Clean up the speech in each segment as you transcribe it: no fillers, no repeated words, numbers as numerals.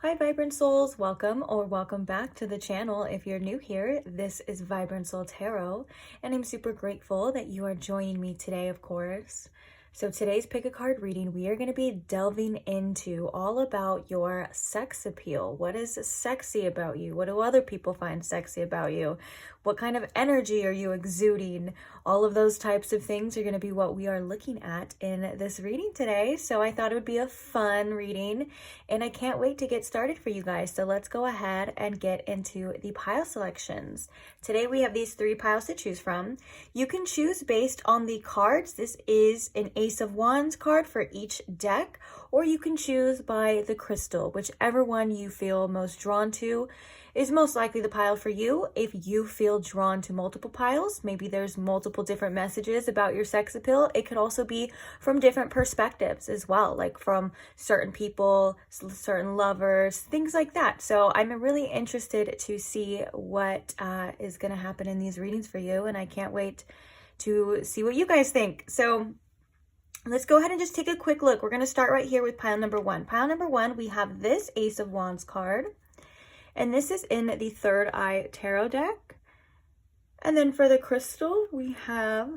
Hi Vibrant Souls, welcome or welcome back to the channel. If you're new here, this is Vibrant Soul Tarot, and I'm super grateful that you are joining me today, of course. So today's pick a card reading, we are going to be delving into all about your sex appeal. What is sexy about you? What do other people find sexy about you? What kind of energy are you exuding? All of those types of things are going to be what we are looking at in this reading today. So I thought it would be a fun reading, and I can't wait to get started for you guys. So let's go ahead and get into the pile selections. Today we have these 3 piles to choose from. You can choose based on the cards. This is an Ace of Wands card for each deck, or you can choose by the crystal. Whichever one you feel most drawn to is most likely the pile for you. If you feel drawn to multiple piles, maybe there's multiple different messages about your sex appeal. It could also be from different perspectives as well, like from certain people, certain lovers, things like that. So I'm really interested to see what is going to happen in these readings for you, and I can't wait to see what you guys think. So let's go ahead and just take a quick look. We're going to start right here with pile number 1. Pile number 1, we have this Ace of Wands card, and this is in the Third Eye Tarot deck. And then for the crystal, we have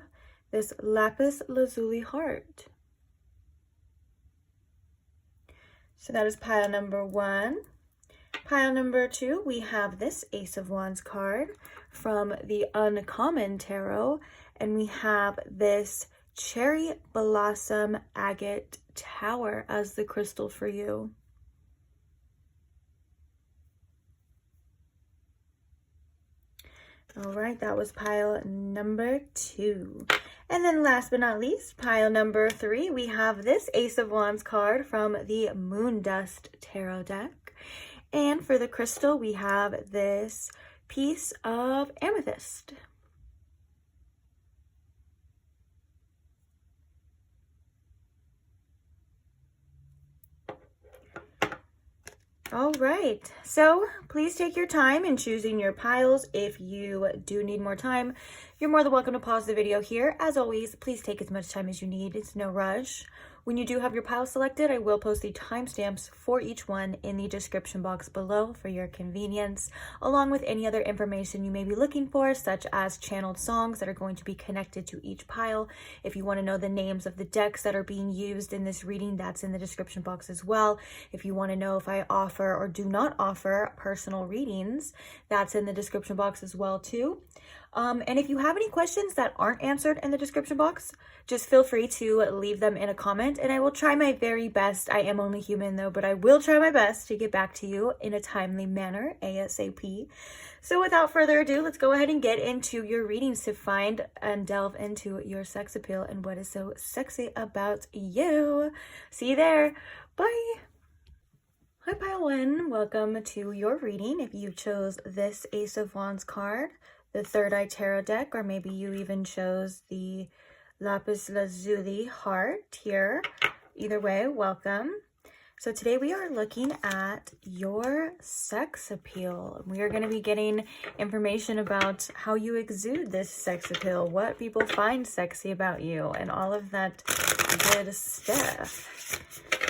this lapis lazuli heart. So that is pile number 1. Pile number 2, we have this Ace of Wands card from the Uncommon Tarot, and we have this cherry blossom agate tower as the crystal for you. All right, that was pile number 2. And then last but not least, pile number 3, we have this Ace of Wands card from the Moondust Tarot deck. And for the crystal, we have this piece of amethyst. All right, so please take your time in choosing your piles. If you do need more time, you're more than welcome to pause the video here. As always, please take as much time as you need. It's no rush. When you do have your pile selected, I will post the timestamps for each one in the description box below for your convenience, along with any other information you may be looking for, such as channeled songs that are going to be connected to each pile. If you want to know the names of the decks that are being used in this reading, that's in the description box as well. If you want to know if I offer or do not offer personal readings, that's in the description box as well too. And if you have any questions that aren't answered in the description box, just feel free to leave them in a comment, and I will try my very best. I am only human though, but I will try my best to get back to you in a timely manner, ASAP. So without further ado, let's go ahead and get into your readings to find and delve into your sex appeal and what is so sexy about you. See you there. Bye. Hi pile 1, welcome to your reading. If you chose this Ace of Wands card, the Third Eye Tarot deck, or maybe you even chose the lapis lazuli heart here. Either way, welcome. So today we are looking at your sex appeal. We are going to be getting information about how you exude this sex appeal, what people find sexy about you, and all of that good stuff.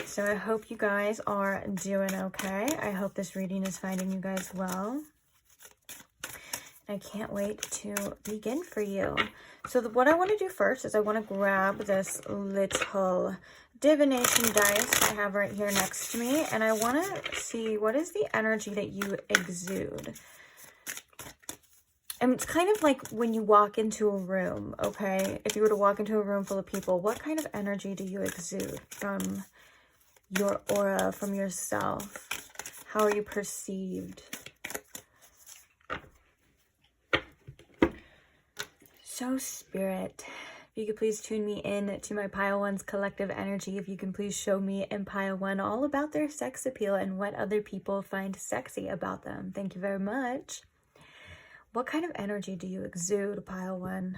So I hope you guys are doing okay. I hope this reading is finding you guys well. I can't wait to begin for you. So what I want to do first is I want to grab this little divination dice I have right here next to me, and I want to see what is the energy that you exude. And it's kind of like when you walk into a room, okay? If you were to walk into a room full of people, what kind of energy do you exude from your aura, from yourself? How are you perceived? So Spirit, if you could please tune me in to my pile 1's collective energy. If you can please show me in pile 1 all about their sex appeal and what other people find sexy about them. Thank you very much. What kind of energy do you exude, pile 1?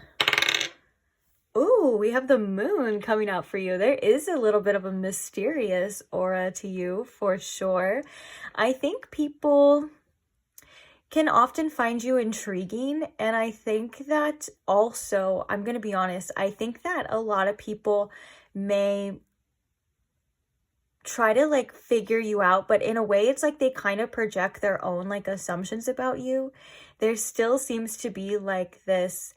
Ooh, we have the moon coming out for you. There is a little bit of a mysterious aura to you for sure. I think people can often find you intriguing, and I think that also, I'm going to be honest, I think that a lot of people may try to like figure you out, but in a way it's like they kind of project their own like assumptions about you. There still seems to be like this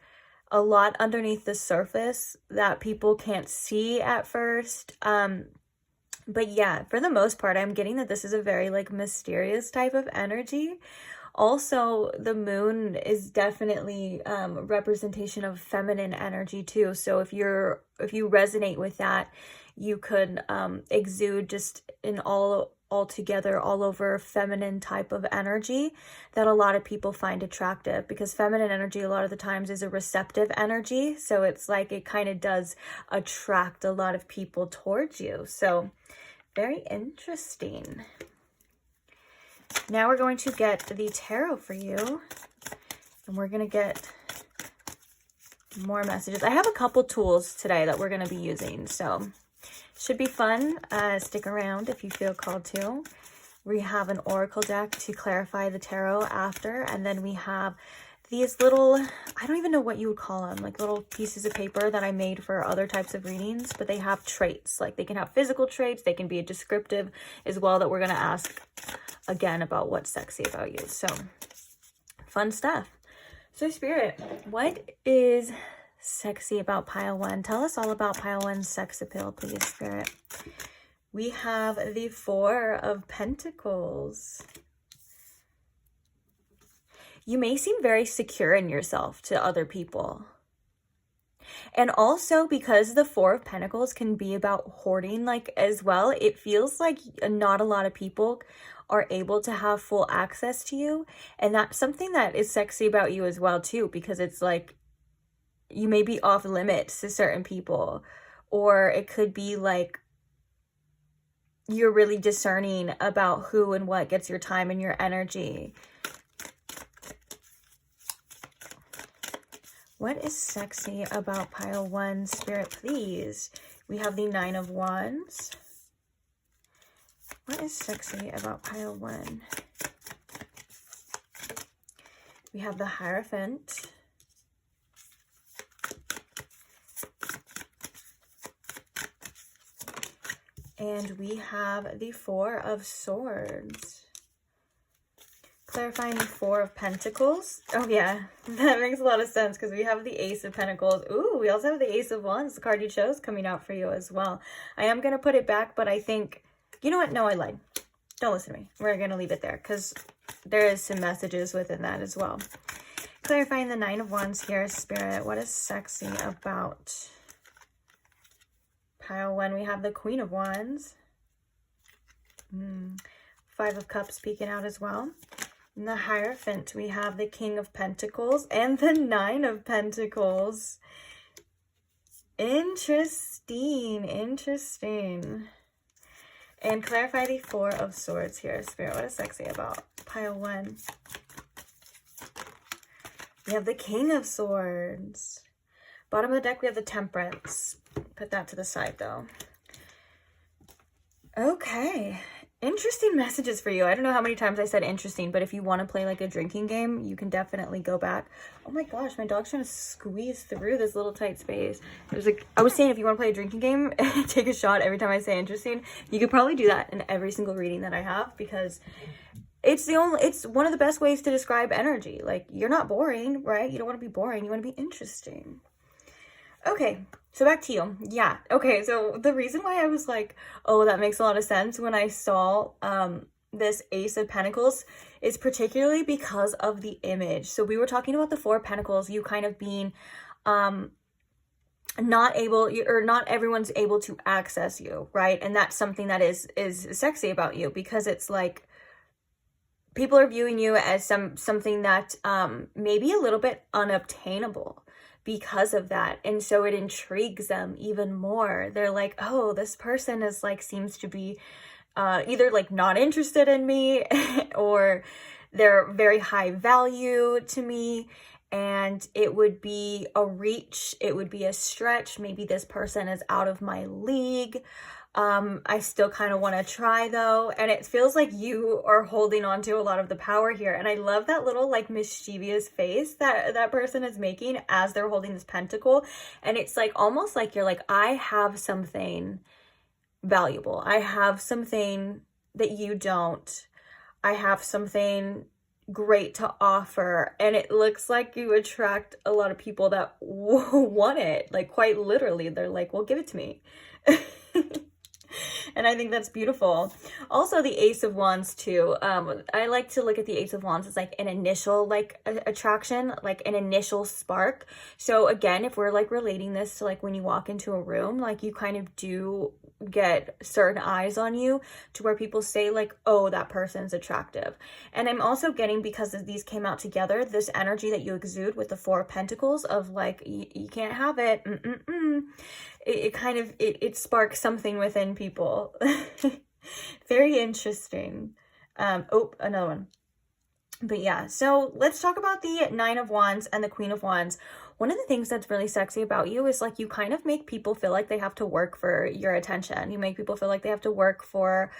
a lot underneath the surface that people can't see at first. But yeah, for the most part, I'm getting that this is a very like mysterious type of energy. Also, the moon is definitely representation of feminine energy too. So if you resonate with that, you could exude just an altogether all over feminine type of energy that a lot of people find attractive, because feminine energy a lot of the times is a receptive energy. So it's like it kind of does attract a lot of people towards you. So very interesting. Now we're going to get the tarot for you, and we're going to get more messages. I have a couple tools today that we're going to be using, so should be fun. Stick around if you feel called to. We have an oracle deck to clarify the tarot after, and then we have these little, I don't even know what you would call them, like little pieces of paper that I made for other types of readings, but they have traits. Like they can have physical traits, they can be a descriptive as well, that we're going to ask again about what's sexy about you. So fun stuff. So Spirit, what is sexy about pile 1? Tell us all about pile 1's sex appeal, please, Spirit. We have the 4 of Pentacles. You may seem very secure in yourself to other people. And also because the 4 of Pentacles can be about hoarding like as well, it feels like not a lot of people are able to have full access to you. And that's something that is sexy about you as well too, because it's like you may be off limits to certain people, or it could be like you're really discerning about who and what gets your time and your energy. What is sexy about pile 1, Spirit, please? We have the 9 of Wands. What is sexy about pile 1? We have the Hierophant. And we have the 4 of Swords. Clarifying the 4 of Pentacles. Oh yeah, that makes a lot of sense because we have the Ace of Pentacles. Ooh, we also have the Ace of Wands, the card you chose, coming out for you as well. I am going to put it back, but I think, you know what? No, I lied. Don't listen to me. We're going to leave it there because there is some messages within that as well. Clarifying the 9 of Wands here, Spirit. What is sexy about pile 1? We have the Queen of Wands. 5 of Cups peeking out as well. In the Hierophant, we have the King of Pentacles and the 9 of Pentacles. Interesting, interesting. And clarify the 4 of Swords here, Spirit. What is sexy about pile 1? We have the King of Swords. Bottom of the deck, we have the Temperance. Put that to the side, though. Okay. Interesting messages for you. I don't know how many times I said interesting, but if you want to play like a drinking game, you can definitely go back. Oh my gosh, my dog's trying to squeeze through this little tight space. There's like, I was saying, if you want to play a drinking game, take a shot every time I say interesting. You could probably do that in every single reading that I have, because it's one of the best ways to describe energy. Like, you're not boring, right? You don't want to be boring. You want to be interesting. Okay, so back to you. Yeah, okay, so the reason why I was like, oh, that makes a lot of sense when I saw this Ace of Pentacles is particularly because of the image. So we were talking about the 4 of Pentacles, you kind of being not everyone's able to access you, right? And that's something that is sexy about you, because it's like people are viewing you as something that maybe a little bit unobtainable because of that. And so it intrigues them even more. They're like, oh, this person is like, seems to be either like not interested in me or they're very high value to me. And it would be a reach. It would be a stretch. Maybe this person is out of my league. I still kind of want to try though. And it feels like you are holding on to a lot of the power here. And I love that little like mischievous face that person is making as they're holding this pentacle. And it's like, almost like you're like, I have something valuable. I have something that you don't. I have something great to offer, and it looks like you attract a lot of people that want it, like quite literally. They're like, well, give it to me. And I think that's beautiful. Also, the Ace of Wands too. I like to look at the Ace of Wands as like an initial like attraction, like an initial spark. So again, if we're like relating this to like when you walk into a room, like you kind of do get certain eyes on you to where people say like, oh, that person's attractive. And I'm also getting, because these came out together, this energy that you exude with the Four of Pentacles of like, you can't have it. It kind of, it sparks something within people. Very interesting. Oh, another one. But yeah, so let's talk about the Nine of Wands and the Queen of Wands. One of the things that's really sexy about you is like you kind of make people feel like they have to work for your attention. You make people feel like they have to work for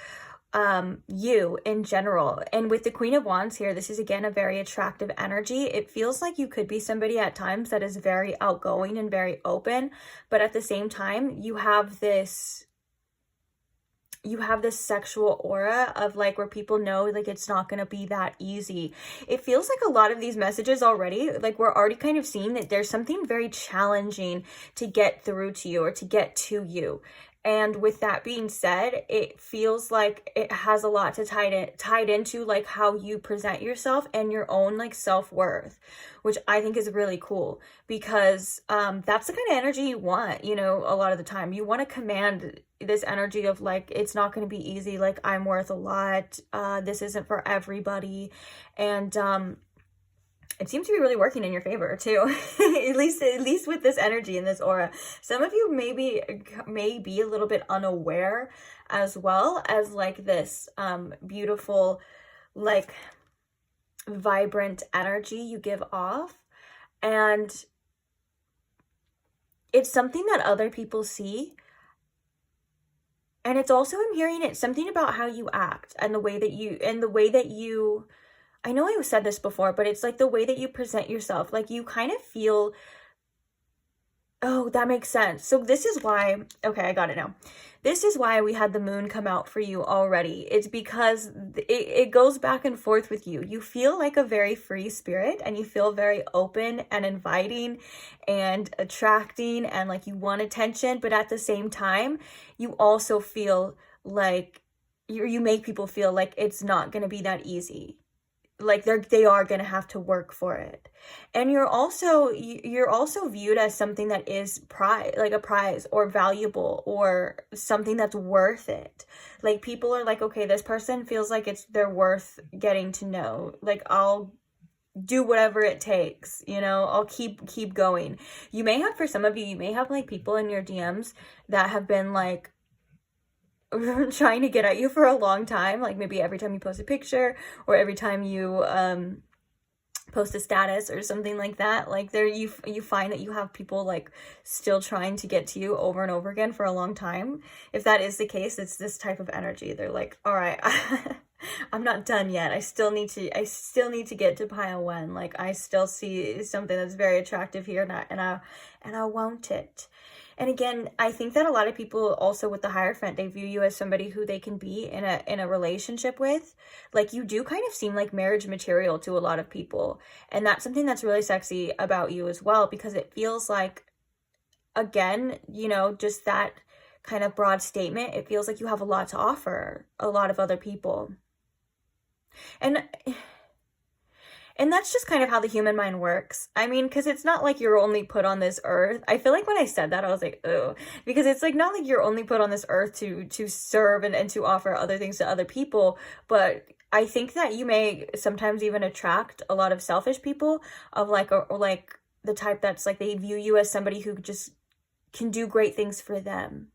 you in general. And with the Queen of Wands here, this is again a very attractive energy. It feels like you could be somebody at times that is very outgoing and very open, but at the same time you have this sexual aura of like where people know like it's not going to be that easy. It feels like a lot of these messages already, like we're already kind of seeing that there's something very challenging to get through to you or to get to you. And with that being said, it feels like it has a lot to tied into like how you present yourself and your own like self-worth, which I think is really cool, because that's the kind of energy you want, you know, a lot of the time. You want to command this energy of like, it's not going to be easy, like I'm worth a lot, this isn't for everybody. And it seems to be really working in your favor too. at least with this energy and this aura. Some of you may be a little bit unaware as well as like this beautiful, like vibrant energy you give off. And it's something that other people see. And it's also, I'm hearing it, something about how you act and the way that you, I know I said this before, but it's like the way that you present yourself, like you kind of feel, oh, that makes sense. So this is why, okay, I got it now. This is why we had the moon come out for you already. It's because it goes back and forth with you. You feel like a very free spirit and you feel very open and inviting and attracting and like you want attention, but at the same time, you also feel like you make people feel like it's not going to be that easy. Like they are going to have to work for it. And you're also viewed as something that is like a prize or valuable or something that's worth it. Like people are like, okay, this person feels like they're worth getting to know. Like I'll do whatever it takes, you know, I'll keep going. You may have, for some of you may have like people in your DMs that have been like trying to get at you for a long time, like maybe every time you post a picture or every time you post a status or something like that, like you find that you have people like still trying to get to you over and over again for a long time. If that is the case, it's this type of energy. They're like, all right, I'm not done yet. I still need to get to pile one. Like I still see something that's very attractive here, and I want it. And again, I think that a lot of people also with the Hierophant, they view you as somebody who they can be in a relationship with. Like you do kind of seem like marriage material to a lot of people. And that's something that's really sexy about you as well, because it feels like, again, you know, just that kind of broad statement, it feels like you have a lot to offer a lot of other people. And that's just kind of how the human mind works. I mean, because it's not like you're only put on this earth. I feel like when I said that, I was like, oh, because it's like not like you're only put on this earth to serve and to offer other things to other people. But I think that you may sometimes even attract a lot of selfish people of like, or like the type that's like, they view you as somebody who just can do great things for them.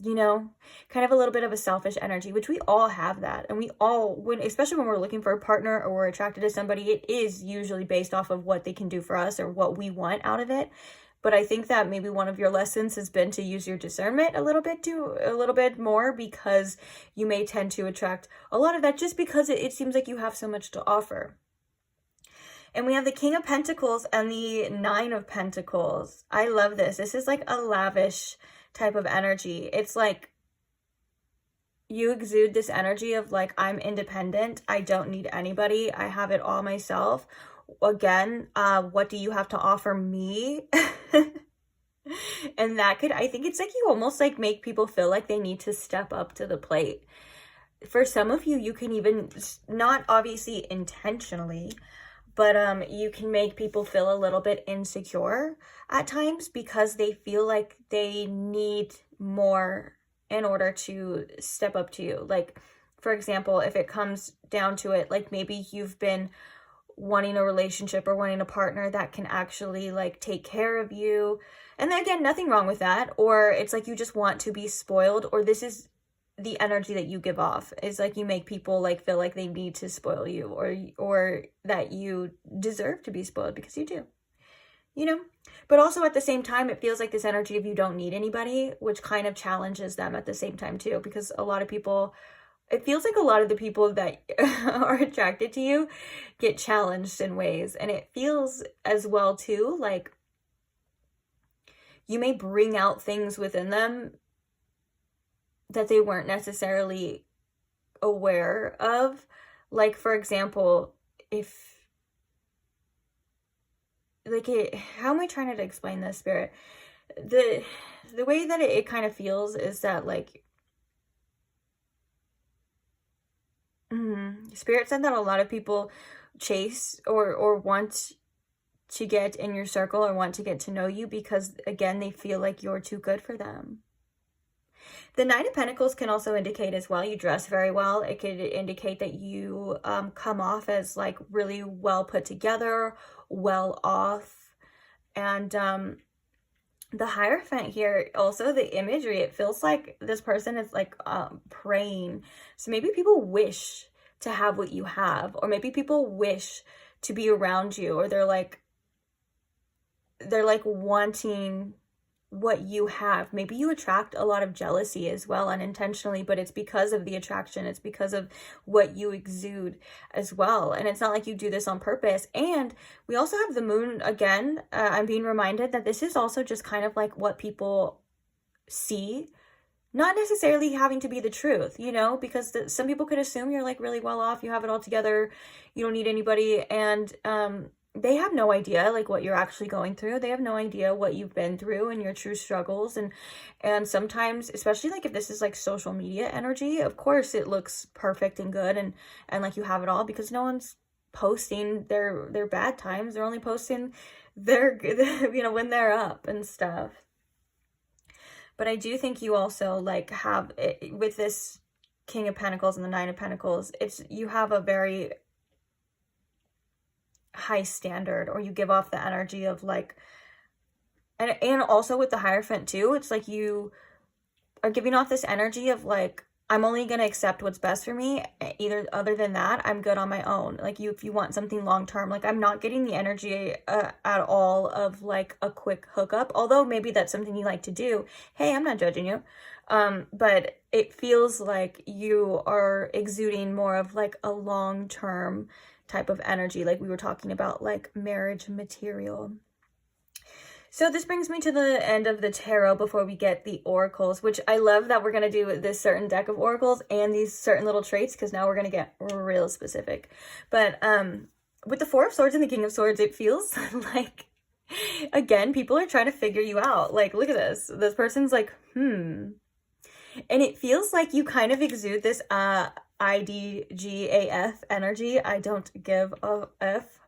You know, kind of a little bit of a selfish energy, which we all have that. And we all, especially when we're looking for a partner or we're attracted to somebody, it is usually based off of what they can do for us or what we want out of it. But I think that maybe one of your lessons has been to use your discernment a little bit more, because you may tend to attract a lot of that just because it seems like you have so much to offer. And we have the King of Pentacles and the Nine of Pentacles. I love this. This is like a lavish type of energy. It's like you exude this energy of like, I'm independent, I don't need anybody, I have it all myself. Again, what do you have to offer me? And that could, I think it's like you almost like make people feel like they need to step up to the plate. For some of you, you can even, not obviously intentionally, but you can make people feel a little bit insecure at times because they feel like they need more in order to step up to you. Like, for example, if it comes down to it, like maybe you've been wanting a relationship or wanting a partner that can actually like take care of you. And again, nothing wrong with that. Or it's like you just want to be spoiled, or this is the energy that you give off, is like you make people like feel like they need to spoil you, or that you deserve to be spoiled because you do, you know. But also at the same time, it feels like this energy of you don't need anybody, which kind of challenges them at the same time too, because a lot of people, it feels like a lot of the people that are attracted to you get challenged in ways. And it feels as well too like you may bring out things within them that they weren't necessarily aware of. Like, for example, if like how am I trying to explain this, Spirit? The way that it kind of feels is that like Spirit said that a lot of people chase or want to get in your circle or want to get to know you because, again, they feel like you're too good for them. The Nine of Pentacles can also indicate as well, you dress very well. It could indicate that you come off as like really well put together, well off. And the Hierophant here, also the imagery, it feels like this person is like praying. So maybe people wish to have what you have, or maybe people wish to be around you, or they're like wanting what you have. Maybe you attract a lot of jealousy as well, unintentionally, but it's because of the attraction. It's because of what you exude as well. And it's not like you do this on purpose. And we also have the moon again. I'm being reminded that this is also just kind of like what people see, not necessarily having to be the truth, you know, because some people could assume you're like really well off, you have it all together, you don't need anybody. And they have no idea like what you're actually going through. They have no idea what you've been through and your true struggles. And sometimes, especially like if this is like social media energy, of course it looks perfect and good and like you have it all, because no one's posting their bad times. They're only posting their you know, when they're up and stuff. But I do think you also like have it, with this King of Pentacles and the Nine of Pentacles, you have a very high standard, or you give off the energy of like, and also with the Hierophant too, it's like you are giving off this energy of like, I'm only going to accept what's best for me. Either other than that, I'm good on my own. Like if you want something long-term, like I'm not getting the energy at all of like a quick hookup, although maybe that's something you like to do. Hey, I'm not judging you. But it feels like you are exuding more of like a long-term type of energy, like we were talking about, like marriage material. So this brings me to the end of the tarot before we get the oracles, which I love that we're going to do this certain deck of oracles and these certain little traits, because now we're going to get real specific. But with the Four of Swords and the King of Swords, it feels like, again, people are trying to figure you out. Like, look at this. This person's like, And it feels like you kind of exude this IDGAF energy. I don't give a F.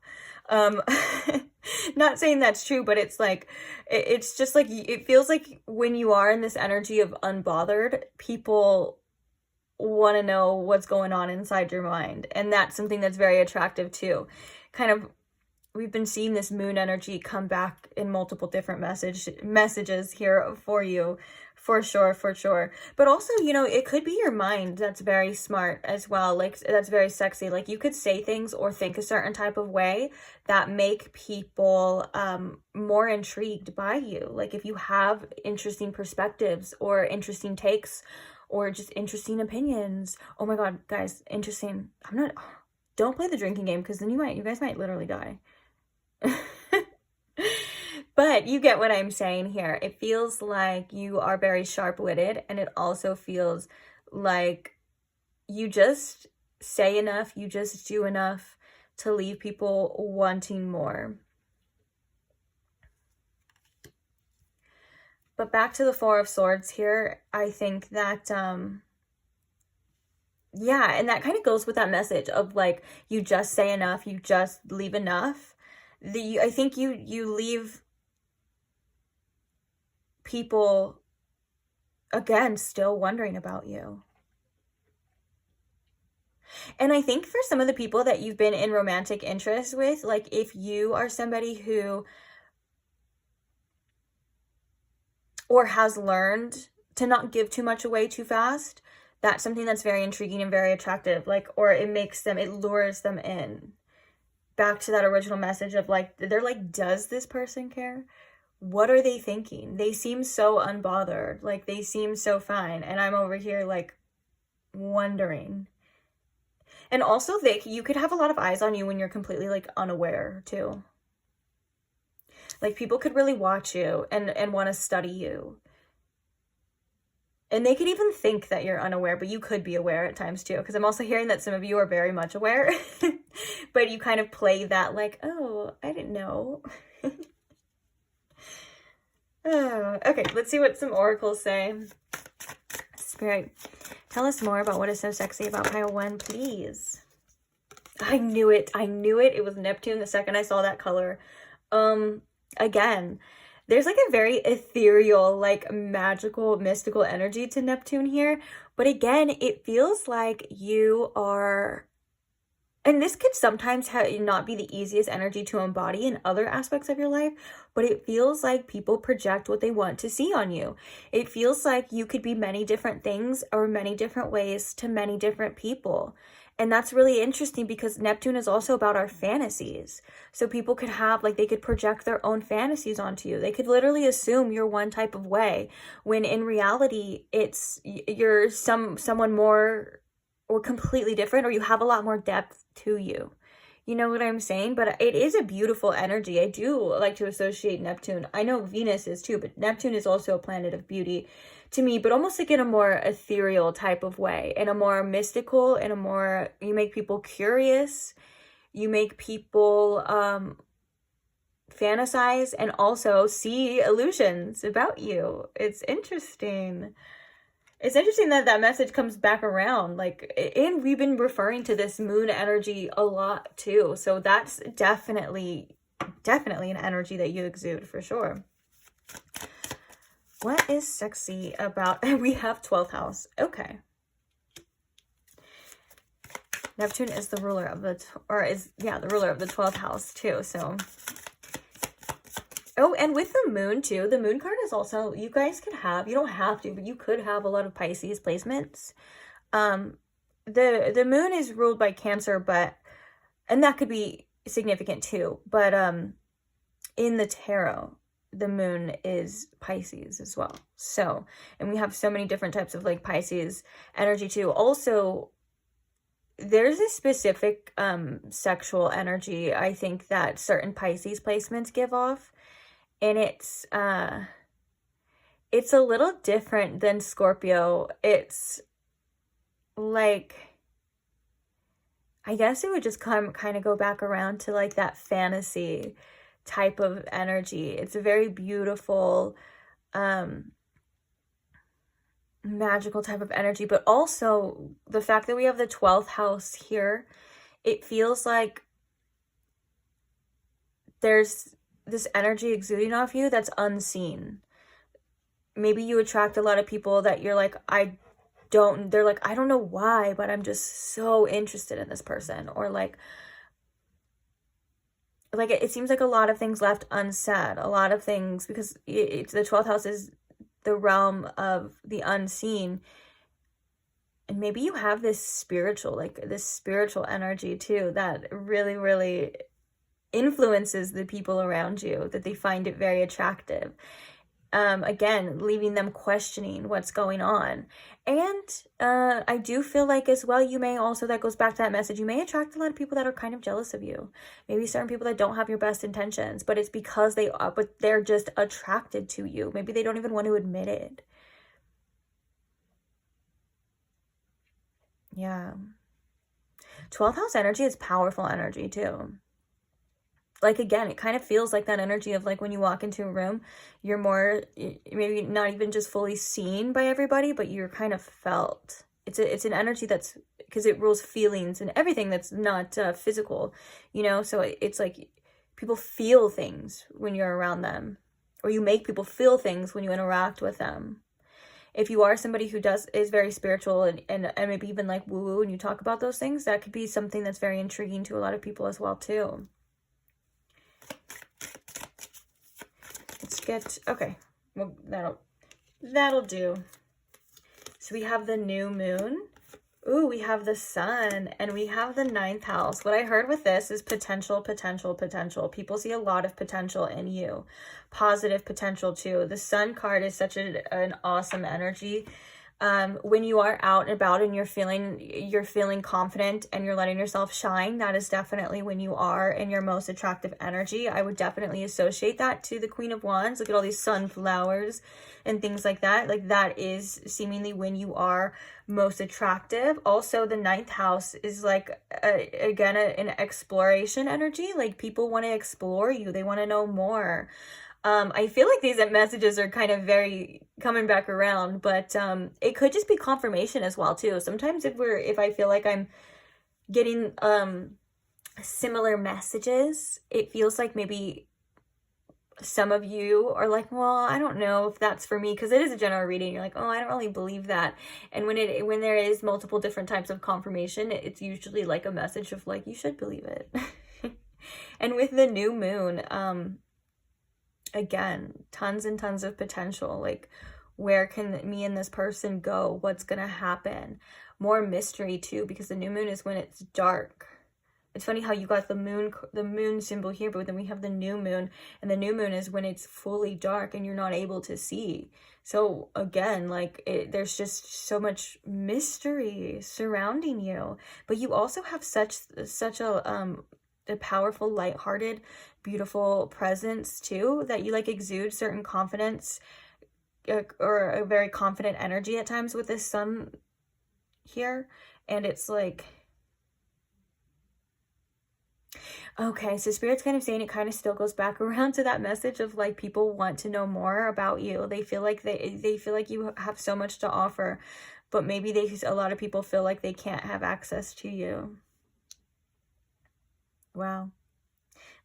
Not saying that's true, but it's like, it's just like, it feels like when you are in this energy of unbothered, people want to know what's going on inside your mind. And that's something that's very attractive too. Kind of, we've been seeing this moon energy come back in multiple different messages here for you. For sure. But also, you know, it could be your mind that's very smart as well. Like, that's very sexy. Like, you could say things or think a certain type of way that make people more intrigued by you. Like, if you have interesting perspectives or interesting takes or just interesting opinions. Oh my God, guys, interesting. Don't play the drinking game, because then you guys might literally die. But you get what I'm saying here. It feels like you are very sharp-witted, and it also feels Like, you just say enough, you just do enough to leave people wanting more. But back to the Four of Swords here, I think that, yeah, and that kind of goes with that message of like, you just say enough, you just leave enough. I think you leave people, again, still wondering about you. And I think for some of the people that you've been in romantic interest with, like if you are somebody who, or has learned to not give too much away too fast, that's something that's very intriguing and very attractive. Like, or it lures them in. Back to that original message of like, they're like, does this person care? What are they thinking? They seem so unbothered. Like, they seem so fine. And I'm over here like wondering. And also, you could have a lot of eyes on you when you're completely like unaware too. Like, people could really watch you and want to study you. And they could even think that you're unaware, but you could be aware at times too. Because I'm also hearing that some of you are very much aware. But you kind of play that like, oh, I didn't know. Oh, okay, let's see what some oracles say. Spirit, tell us more about what is so sexy about pile 1, please. I knew it. I knew it. It was Neptune the second I saw that color. Again, there's like a very ethereal, like magical, mystical energy to Neptune here. But again, it feels like you are, and this could sometimes not be the easiest energy to embody in other aspects of your life, but it feels like people project what they want to see on you. It feels like you could be many different things or many different ways to many different people. And that's really interesting because Neptune is also about our fantasies. So people could have, like, they could project their own fantasies onto you. They could literally assume you're one type of way, when in reality, you're someone more or completely different, or you have a lot more depth to you. You know what I'm saying? But it is a beautiful energy. I do like to associate Neptune. I know Venus is too, but Neptune is also a planet of beauty to me, but almost like in a more ethereal type of way, in a more mystical, in a more, you make people curious, you make people fantasize and also see illusions about you. It's interesting. It's interesting that that message comes back around, like, and we've been referring to this moon energy a lot too. So that's definitely an energy that you exude for sure. What is sexy about, we have 12th house. Okay. Neptune is the ruler of the, the ruler of the 12th house too. So, oh, and with the moon too, the moon card is also, you guys could have, you don't have to, but you could have a lot of Pisces placements. The moon is ruled by Cancer, but, and that could be significant too. But in the tarot, the moon is Pisces as well. So, and we have so many different types of like Pisces energy too. Also, there's a specific sexual energy I think that certain Pisces placements give off. And it's a little different than Scorpio. It's like, I guess it would just kind of go back around to like that fantasy type of energy. It's a very beautiful, magical type of energy. But also the fact that we have the 12th house here, it feels like there's this energy exuding off you that's unseen. Maybe you attract a lot of people that you're like, they're like, I don't know why, but I'm just so interested in this person. Or like it seems like a lot of things left unsaid, a lot of things, because the 12th house is the realm of the unseen. And maybe you have this spiritual energy too that really, really influences the people around you, that they find it very attractive. Again, leaving them questioning what's going on. And I do feel like as well, you may also, that goes back to that message, you may attract a lot of people that are kind of jealous of you. Maybe certain people that don't have your best intentions, but it's because they're just attracted to you. Maybe they don't even want to admit it. Yeah. 12th house energy is powerful energy too. Like, again, it kind of feels like that energy of like when you walk into a room, you're more, maybe not even just fully seen by everybody, but you're kind of felt. It's an energy that's, because it rules feelings and everything that's not physical, you know? So it's like people feel things when you're around them, or you make people feel things when you interact with them. If you are somebody who is very spiritual and maybe even like woo-woo and you talk about those things, that could be something that's very intriguing to a lot of people as well too. Let's get, okay, well, that'll do. So we have the new moon. Ooh, we have the sun, and we have the 9th house. What I heard with this is potential, potential, potential. People see a lot of potential in you. Positive potential too. The sun card is such an awesome energy. When you are out and about and you're feeling confident and you're letting yourself shine, that is definitely when you are in your most attractive energy. I would definitely associate that to the Queen of Wands. Look at all these sunflowers and things like that. Like, that is seemingly when you are most attractive. Also, the 9th house is like, again, an exploration energy. Like, people want to explore you. They want to know more. I feel like these messages are kind of very coming back around, but it could just be confirmation as well too. Sometimes if I feel like I'm getting similar messages, it feels like maybe some of you are like, well, I don't know if that's for me, because it is a general reading. You're like, oh, I don't really believe that. And when there is multiple different types of confirmation, it's usually like a message of like, you should believe it. And with the new moon, again, tons and tons of potential. Like, where can me and this person go? What's gonna happen? More mystery too, because the new moon is when it's dark. It's funny how you got the moon symbol here, but then we have the new moon, and the new moon is when it's fully dark and you're not able to see. So again, like, there's just so much mystery surrounding you, but you also have such a powerful, lighthearted, beautiful presence too, that you like exude certain confidence or a very confident energy at times with this sun here. And it's like, okay, so Spirit's kind of saying it kind of still goes back around to that message of like, people want to know more about you. They feel like they feel like you have so much to offer, but maybe a lot of people feel like they can't have access to you. Wow.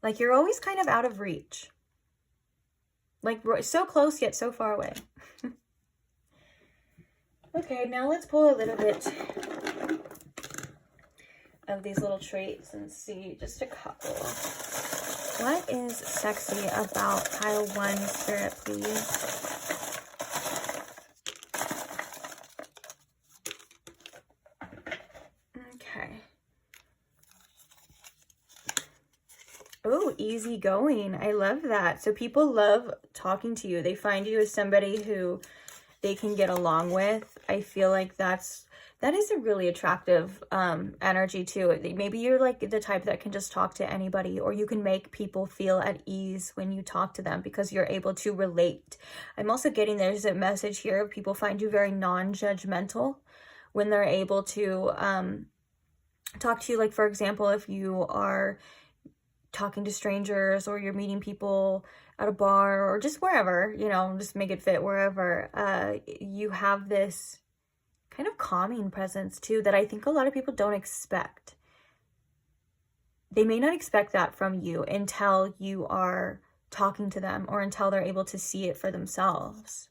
Like, you're always kind of out of reach. Like, so close yet so far away. Okay, now let's pull a little bit of these little traits and see just a couple. What is sexy about pile 1, Spirit, please? Okay. Oh, easygoing. I love that. So people love talking to you. They find you as somebody who they can get along with. I feel like that is a really attractive energy too. Maybe you're like the type that can just talk to anybody, or you can make people feel at ease when you talk to them because you're able to relate. I'm also getting, there's a message here. People find you very non-judgmental when they're able to talk to you. Like, for example, if you are talking to strangers, or you're meeting people at a bar, or just wherever, you know, just make it fit wherever, you have this kind of calming presence too that I think a lot of people don't expect. They may not expect that from you until you are talking to them, or until they're able to see it for themselves.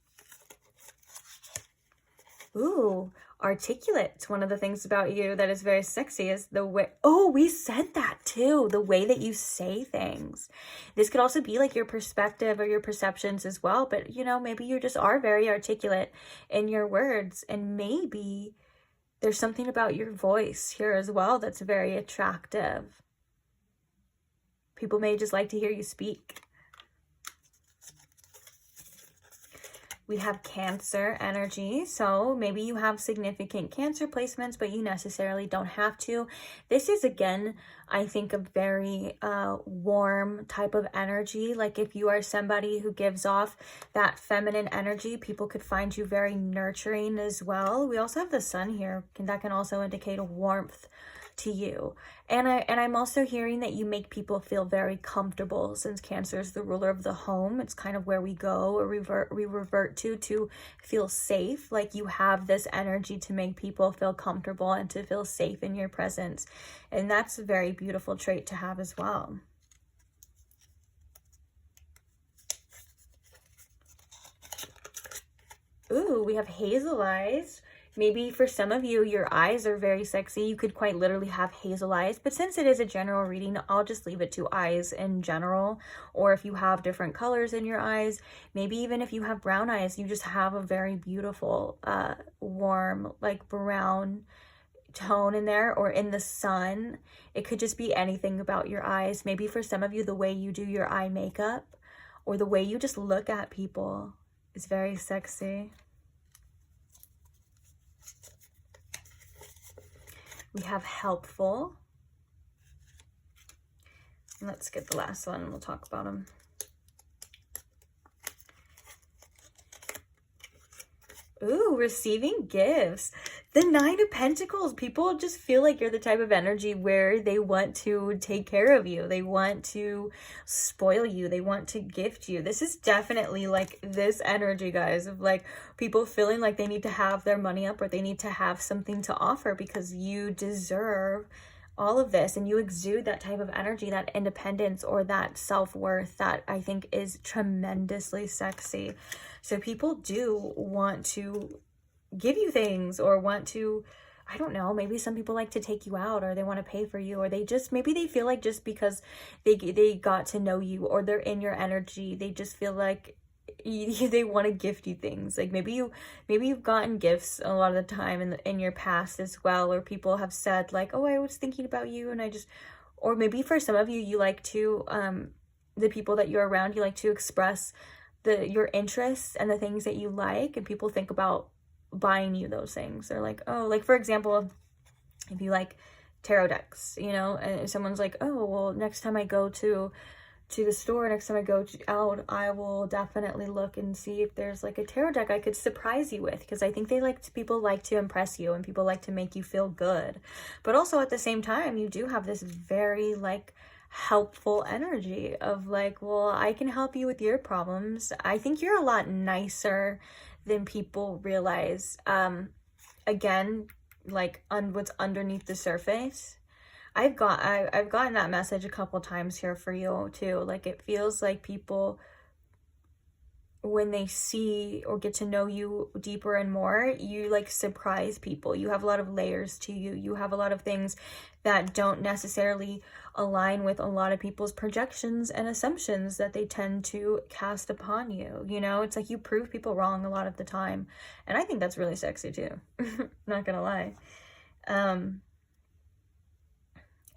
Ooh, articulate. It's one of the things about you that is very sexy, is the way, oh, we said that too, the way that you say things. This could also be like your perspective or your perceptions as well, but you know, maybe you just are very articulate in your words, and maybe there's something about your voice here as well that's very attractive. People may just like to hear you speak. We have Cancer energy, so maybe you have significant Cancer placements, but you necessarily don't have to. This is, again, I think a very warm type of energy. Like if you are somebody who gives off that feminine energy, people could find you very nurturing as well. We also have the Sun here, and that can also indicate a warmth to you. And I'm also hearing that you make people feel very comfortable, since Cancer is the ruler of the home. It's kind of where we go, or we revert to feel safe. Like you have this energy to make people feel comfortable and to feel safe in your presence. And that's a very beautiful trait to have as well. Ooh, we have hazel eyes. Maybe for some of you, your eyes are very sexy. You could quite literally have hazel eyes, but since it is a general reading, I'll just leave it to eyes in general. Or if you have different colors in your eyes, maybe even if you have brown eyes, you just have a very beautiful, warm, like brown tone in there, or in the sun. It could just be anything about your eyes. Maybe for some of you, the way you do your eye makeup or the way you just look at people is very sexy. We have helpful. Let's get the last one and we'll talk about them. Ooh, receiving gifts. The Nine of Pentacles. People just feel like you're the type of energy where they want to take care of you. They want to spoil you. They want to gift you. This is definitely like this energy, guys, of like people feeling like they need to have their money up, or they need to have something to offer because you deserve all of this, and you exude that type of energy, that independence or that self-worth that I think is tremendously sexy. So people do want to give you things, or want to, I don't know, maybe some people like to take you out, or they want to pay for you, or they just, maybe they feel like just because they got to know you or they're in your energy, they just feel like they want to gift you things. Like maybe you've gotten gifts a lot of the time in your past as well, or people have said like, oh, I was thinking about you, and I just, or maybe for some of you, you like to the people that you're around, you like to express your interests and the things that you like, and people think about buying you those things. They're like, oh, like for example, if you like tarot decks, you know, and someone's like, oh, well, next time I go to the store, next time I go out, I will definitely look and see if there's like a tarot deck I could surprise you with, because I think people like to impress you, and people like to make you feel good. But also at the same time, you do have this very like helpful energy of like, well, I can help you with your problems. I think you're a lot nicer than people realize. Again, like what's underneath the surface, I've gotten that message a couple times here for you too. Like it feels like people, when they see or get to know you deeper and more, you like surprise people. You have a lot of layers to you. You have a lot of things that don't necessarily align with a lot of people's projections and assumptions that they tend to cast upon you. You know, it's like you prove people wrong a lot of the time. And I think that's really sexy too. Not gonna lie.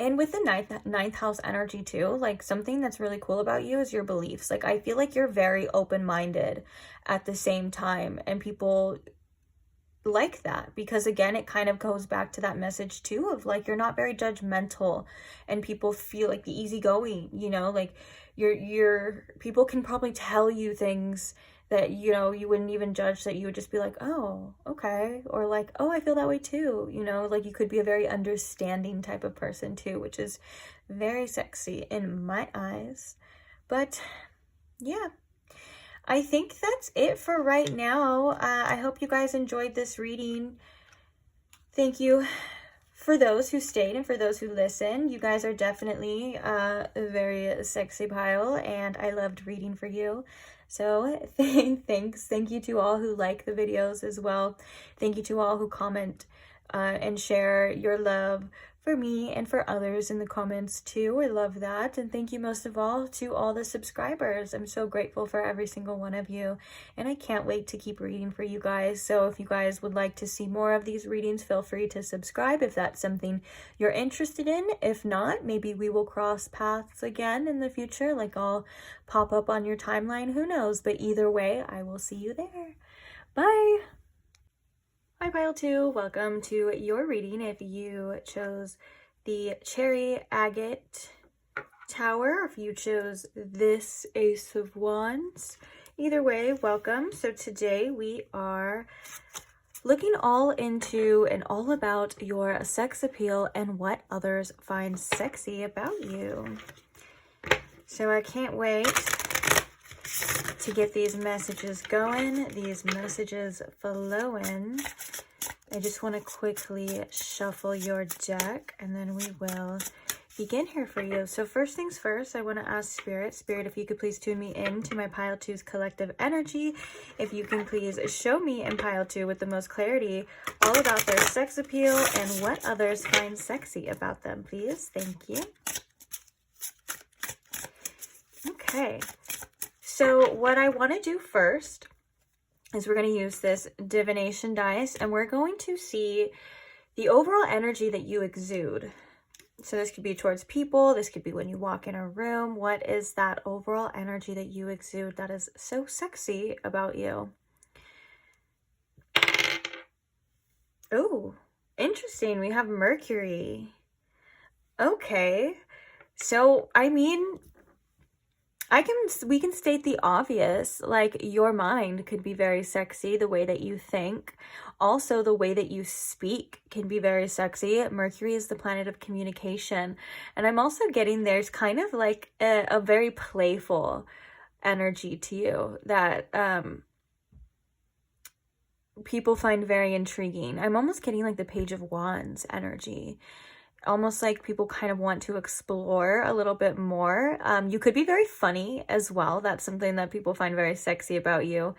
And with the ninth house energy too, like something that's really cool about you is your beliefs. Like I feel like you're very open-minded at the same time, and people like that because again, it kind of goes back to that message too of like you're not very judgmental, and people feel like the easygoing, you know, like you're people can probably tell you things that, you know, you wouldn't even judge, that you would just be like, oh, okay. Or like, oh, I feel that way too. You know, like you could be a very understanding type of person too, which is very sexy in my eyes. But yeah, I think that's it for right now. I hope you guys enjoyed this reading. Thank you for those who stayed and for those who listened. You guys are definitely a very sexy pile, and I loved reading for you. So thanks. Thank you to all who like the videos as well. Thank you to all who comment and share your love for me and for others in the comments too. I love that. And thank you most of all to all the subscribers. I'm so grateful for every single one of you, and I can't wait to keep reading for you guys. So if you guys would like to see more of these readings, feel free to subscribe if that's something you're interested in. If not, maybe we will cross paths again in the future, like I'll pop up on your timeline, who knows. But either way, I will see you there. Bye. Hi Pile 2, welcome to your reading. If you chose the Cherry Agate Tower, if you chose this Ace of Wands, either way, welcome. So today we are looking all into and all about your sex appeal and what others find sexy about you. So I can't wait to get these messages going, these messages flowing. I just want to quickly shuffle your deck and then we will begin here for you. So first things first, I want to ask Spirit, if you could please tune me in to my Pile 2's collective energy. If you can please show me in Pile 2 with the most clarity all about their sex appeal and what others find sexy about them, please. Thank you. Okay. So what I want to do first is we're going to use this divination dice and we're going to see the overall energy that you exude. So this could be towards people, this could be when you walk in a room. What is that overall energy that you exude that is so sexy about you? Oh, interesting. We have Mercury. Okay. So, I mean, we can state the obvious, like your mind could be very sexy, the way that you think. Also, the way that you speak can be very sexy. Mercury is the planet of communication. And I'm also getting there's kind of like a very playful energy to you that people find very intriguing. I'm almost getting like the Page of Wands energy. Almost like people kind of want to explore a little bit more. You could be very funny as well. That's something that people find very sexy about you.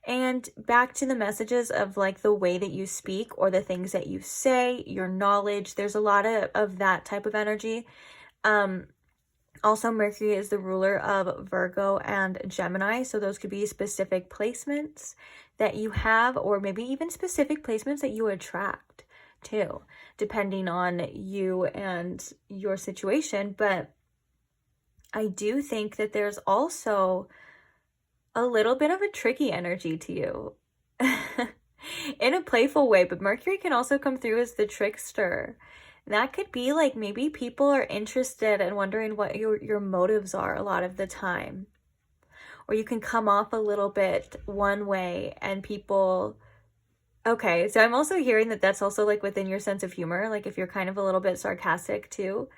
And back to the messages of like the way that you speak or the things that you say, your knowledge. There's a lot of that type of energy. Also, Mercury is the ruler of Virgo and Gemini. So those could be specific placements that you have, or maybe even specific placements that you attract too, depending on you and your situation. But I do think that there's also a little bit of a tricky energy to you in a playful way, but Mercury can also come through as the trickster. That could be like maybe people are interested and wondering what your motives are a lot of the time, or you can come off a little bit one way and people. Okay, so I'm also hearing that that's also like within your sense of humor, like if you're kind of a little bit sarcastic too.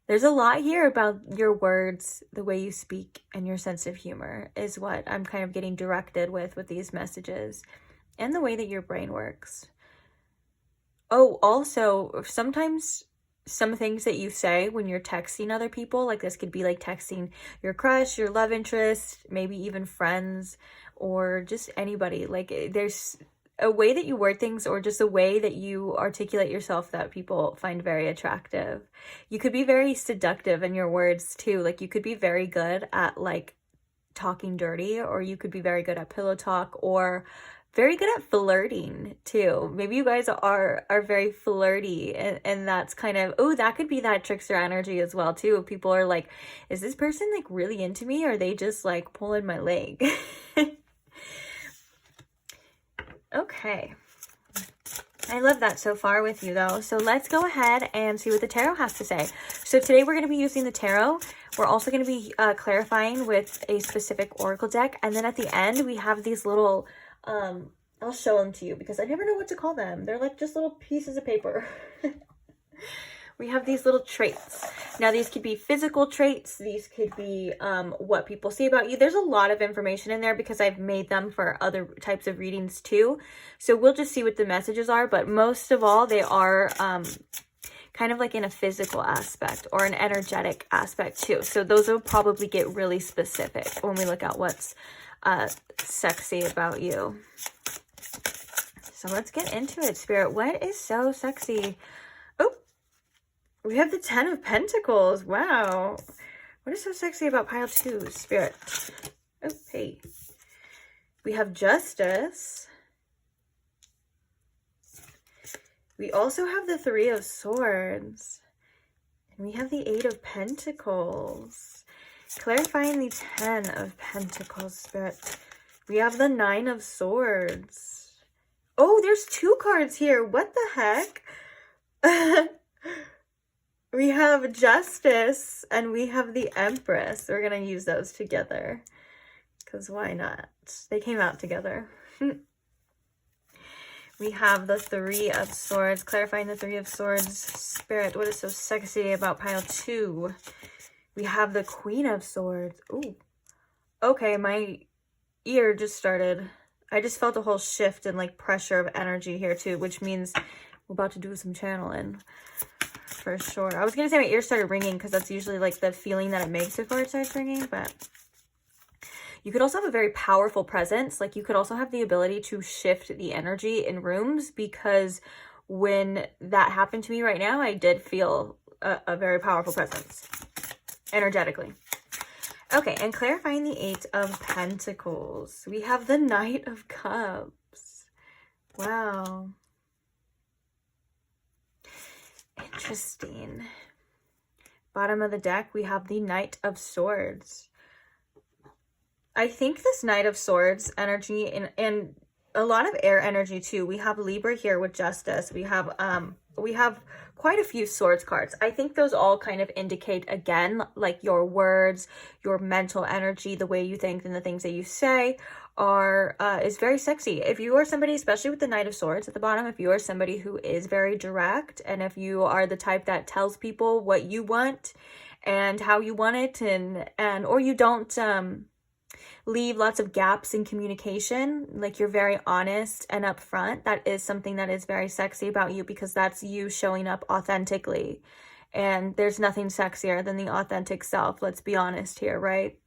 There's a lot here about your words, the way you speak, and your sense of humor is what I'm kind of getting directed with these messages, and the way that your brain works. Oh, also, sometimes some things that you say when you're texting other people, like this could be like texting your crush, your love interest, maybe even friends, or just anybody. Like there's a way that you word things or just a way that you articulate yourself that people find very attractive. You could be very seductive in your words too. Like you could be very good at like talking dirty, or you could be very good at pillow talk, or very good at flirting too. Maybe you guys are very flirty, and that's kind of, oh, that could be that trickster energy as well too. People are like, is this person like really into me, or are they just like pulling my leg? Okay, I love that so far with you though. So let's go ahead and see what the tarot has to say. So today we're going to be using the tarot. We're also going to be clarifying with a specific oracle deck. And then at the end we have these little, I'll show them to you because I never know what to call them. They're like just little pieces of paper. We have these little traits. Now, these could be physical traits. These could be what people say about you. There's a lot of information in there because I've made them for other types of readings too. So we'll just see what the messages are. But most of all, they are kind of like in a physical aspect or an energetic aspect too. So those will probably get really specific when we look at what's sexy about you. So let's get into it, Spirit. What is so sexy? Oh, We have the 10 of Pentacles. Wow. What is so sexy about pile 2, Spirit? Oh, hey. We have Justice. We also have the 3 of Swords. And we have the 8 of Pentacles. Clarifying the 10 of Pentacles, Spirit. We have the 9 of Swords. Oh, there's 2 cards here. What the heck? We have Justice and we have the Empress. We're going to use those together. Because why not? They came out together. We have the 3 of Swords. Clarifying the 3 of Swords. Spirit, what is so sexy about pile 2? We have the Queen of Swords. Ooh. Okay, my ear just started. I just felt a whole shift in like pressure of energy here too, which means we're about to do some channeling for sure. I was going to say my ear started ringing because that's usually like the feeling that it makes before it starts ringing, but you could also have a very powerful presence. Like you could also have the ability to shift the energy in rooms, because when that happened to me right now, I did feel a very powerful presence energetically. Okay, and clarifying the 8 of Pentacles. We have the Knight of Cups. Wow. Interesting. Bottom of the deck, we have the Knight of Swords. I think this Knight of Swords energy and a lot of air energy too. We have Libra here with Justice. We have quite a few swords cards. I think those all kind of indicate, again, like your words, your mental energy, the way you think and the things that you say is very sexy. If you are somebody, especially with the Knight of Swords at the bottom, if you are somebody who is very direct, and if you are the type that tells people what you want and how you want it, and or you don't leave lots of gaps in communication, like you're very honest and upfront, that is something that is very sexy about you, because that's you showing up authentically. And there's nothing sexier than the authentic self. Let's be honest here, right?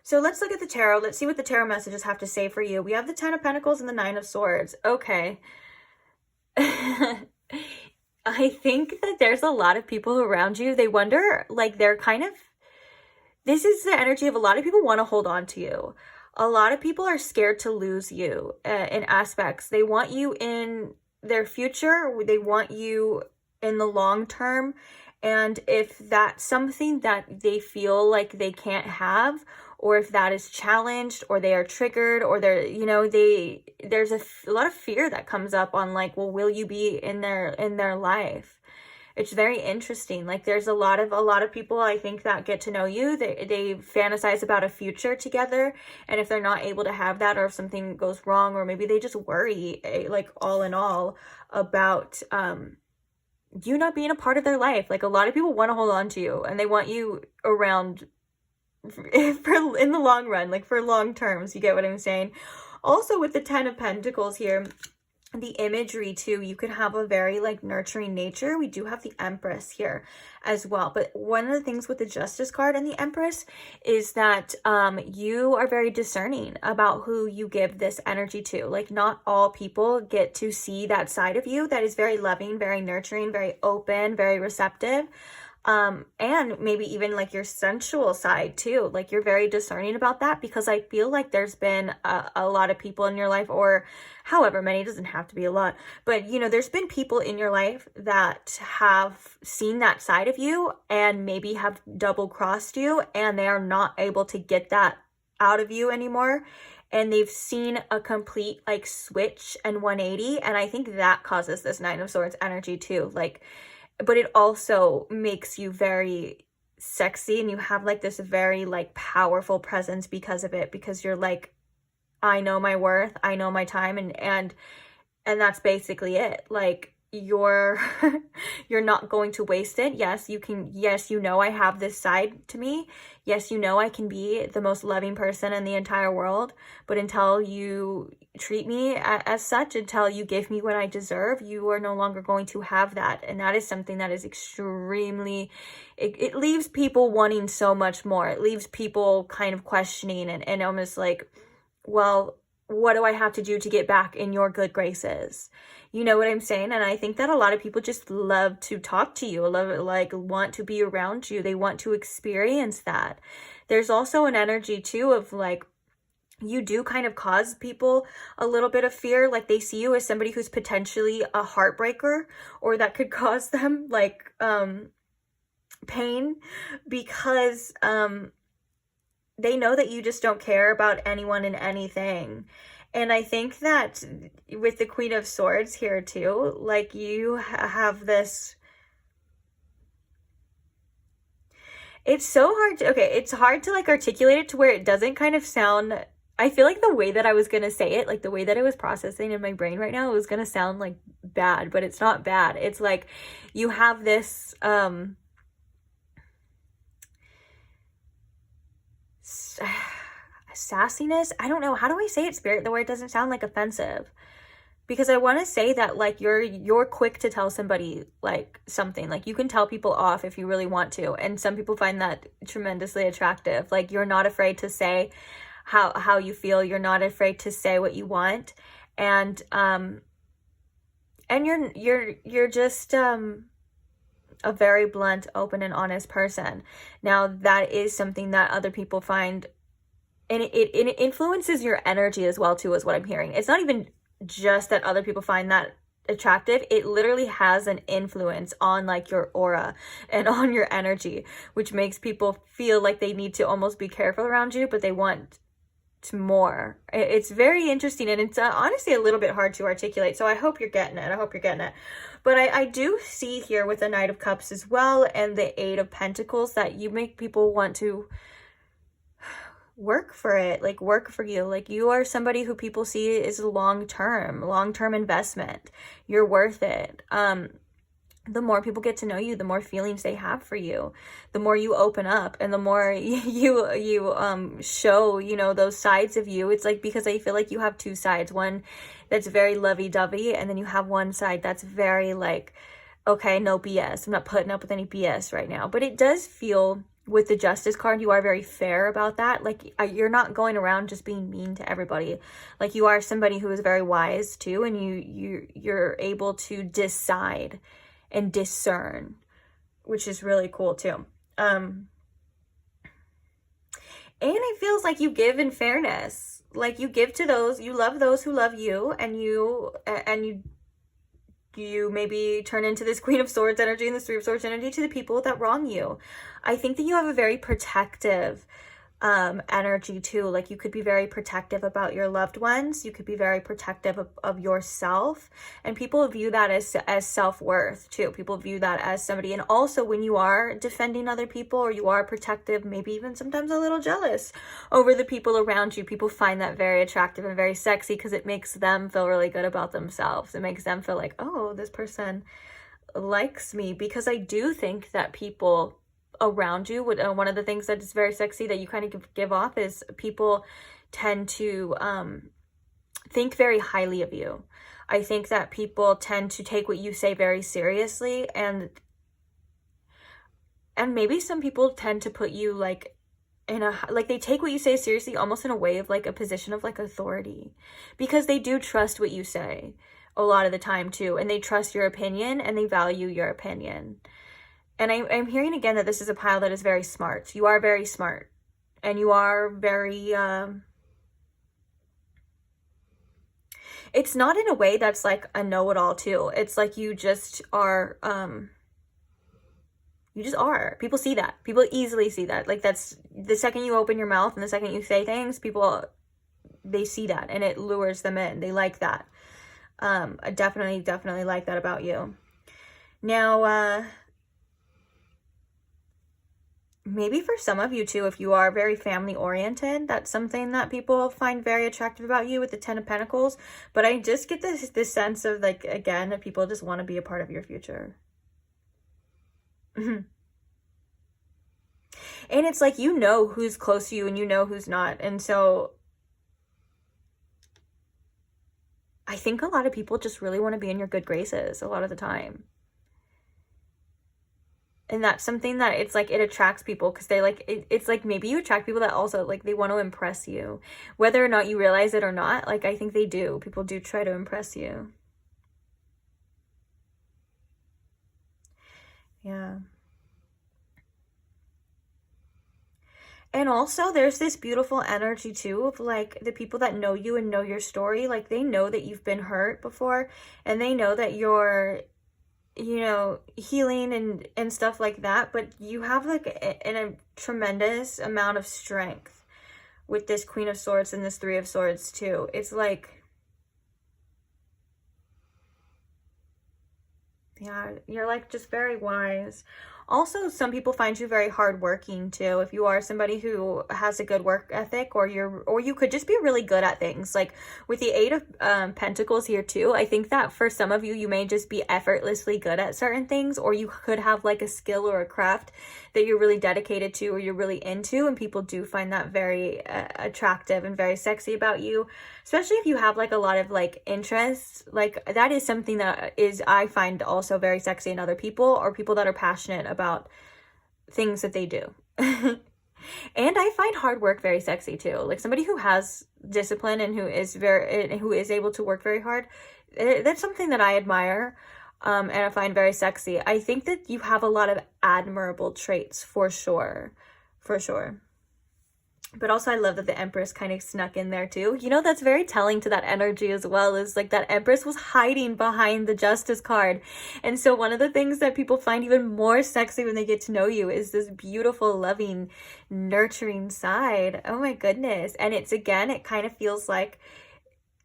So let's look at the tarot. Let's see what the tarot messages have to say for you. We have the 10 of Pentacles and the 9 of Swords. Okay. I think that there's a lot of people around you. They wonder, like they're kind of, this is the energy of a lot of people want to hold on to you. A lot of people are scared to lose you in aspects. They want you in their future. They want you in the long term. And if that's something that they feel like they can't have, or if that is challenged, or they are triggered, or they're, you know, there's a lot of fear that comes up on like, well, will you be in their life? It's very interesting. Like there's a lot of people, I think, that get to know you. They fantasize about a future together. And if they're not able to have that, or if something goes wrong, or maybe they just worry, like all in all, about you not being a part of their life. Like a lot of people want to hold on to you, and they want you around in the long run, like for long terms. You get what I'm saying? Also with the 10 of Pentacles here, the imagery too, you could have a very like nurturing nature. We do have the Empress here as well, but one of the things with the Justice card and the Empress is that you are very discerning about who you give this energy to. Like not all people get to see that side of you that is very loving, very nurturing, very open, very receptive. And maybe even like your sensual side too. Like you're very discerning about that, because I feel like there's been a lot of people in your life, or however many, it doesn't have to be a lot, but you know, there's been people in your life that have seen that side of you and maybe have double crossed you, and they are not able to get that out of you anymore. And they've seen a complete like switch and 180. And I think that causes this 9 of Swords energy too. Like, but it also makes you very sexy, and you have like this very like powerful presence because of it, because you're like, I know my worth, I know my time, and that's basically it. Like you're not going to waste it. Yes, you can. Yes, you know I have this side to me. Yes, you know I can be the most loving person in the entire world, but until you treat me as such, until you give me what I deserve, you are no longer going to have that. And that is something that is extremely, it leaves people wanting so much more. It leaves people kind of questioning and almost like, well, what do I have to do to get back in your good graces? You know what I'm saying? And I think that a lot of people just love to talk to you, want to be around you. They want to experience that. There's also an energy too of like, you do kind of cause people a little bit of fear. Like they see you as somebody who's potentially a heartbreaker, or that could cause them like pain, because they know that you just don't care about anyone and anything. And I think that with the Queen of Swords here too, like you have this, it's so hard to, okay, it's hard to like articulate it to where it doesn't kind of sound, I feel like the way that I was going to say it, like the way that it was processing in my brain right now, it was going to sound like bad, but it's not bad. It's like you have this, sassiness. I don't know. How do I say it, Spirit, the way it doesn't sound like offensive? Because I want to say that like you're quick to tell somebody like something. Like you can tell people off if you really want to. And some people find that tremendously attractive. Like you're not afraid to say how you feel. You're not afraid to say what you want. And you're just a very blunt, open, and honest person. Now that is something that other people find, and it influences your energy as well too, is what I'm hearing. It's not even just that other people find that attractive. It literally has an influence on like your aura and on your energy, which makes people feel like they need to almost be careful around you, but they want more. It's very interesting, and it's honestly a little bit hard to articulate, so I hope you're getting it. But I do see here with the Knight of Cups as well and the Eight of Pentacles that you make people want to work for it, like work for you. Like you are somebody who people see is a long-term investment. You're worth it. The more people get to know you, the more feelings they have for you, the more you open up, and the more you show, you know, those sides of you. It's like, because I feel like you have two sides, one that's very lovey-dovey, and then you have one side that's very like, okay, no BS. I'm not putting up with any BS right now. But it does feel, with the Justice card, you are very fair about that. Like you're not going around just being mean to everybody. Like you are somebody who is very wise too, and you're able to decide and discern, which is really cool too. And it feels like you give in fairness. Like you give to those, you love those who love you, and you maybe turn into this Queen of Swords energy and this Three of Swords energy to the people that wrong you. I think that you have a very protective energy too. Like you could be very protective about your loved ones. You could be very protective of yourself, and people view that as self-worth too. People view that as somebody. And also when you are defending other people, or you are protective, maybe even sometimes a little jealous over the people around you, people find that very attractive and very sexy, because it makes them feel really good about themselves. It makes them feel like, oh, this person likes me. Because I do think that people around you would, one of the things that is very sexy that you kind of give off is people tend to think very highly of you. I think that people tend to take what you say very seriously, and maybe some people tend to put you like in a, like they take what you say seriously almost in a way of like a position of like authority, because they do trust what you say a lot of the time too, and they trust your opinion and they value your opinion. And I'm hearing again that this is a pile that is very smart. You are very smart. And you are very, it's not in a way that's like a know-it-all too. It's like you just are, you just are. People see that. People easily see that. Like that's, the second you open your mouth and the second you say things, people, they see that and it lures them in. They like that. I definitely like that about you. Now, maybe for some of you too, if you are very family oriented, that's something that people find very attractive about you with the Ten of Pentacles. But I just get this sense of like, again, that people just want to be a part of your future. And it's like, you know who's close to you and you know who's not. And so I think a lot of people just really want to be in your good graces a lot of the time. And that's something that it's like, it attracts people because they like, it's like maybe you attract people that also like, they want to impress you. Whether or not you realize it or not, like I think they do. People do try to impress you. Yeah. And also there's this beautiful energy too of like the people that know you and know your story. Like they know that you've been hurt before and they know that you're, you know, healing and stuff like that, but you have like a tremendous amount of strength with this Queen of Swords and this Three of Swords too. It's like, yeah, you're like just very wise. Also, some people find you very hardworking too. If you are somebody who has a good work ethic, or you could just be really good at things. Like with the Eight of Pentacles here too, I think that for some of you, you may just be effortlessly good at certain things, or you could have like a skill or a craft that you're really dedicated to, or you're really into, and people do find that very attractive and very sexy about you. Especially if you have like a lot of like interests, like that is something that is, I find also very sexy in other people, or people that are passionate about things that they do. And I find hard work very sexy too. Like somebody who has discipline and who is able to work very hard. That's something that I admire. And I find very sexy. I think that you have a lot of admirable traits for sure. For sure. But also I love that the Empress kind of snuck in there too. You know, that's very telling to that energy as well, is like that Empress was hiding behind the Justice card. And so one of the things that people find even more sexy when they get to know you is this beautiful, loving, nurturing side. Oh my goodness. And it's, again, it kind of feels like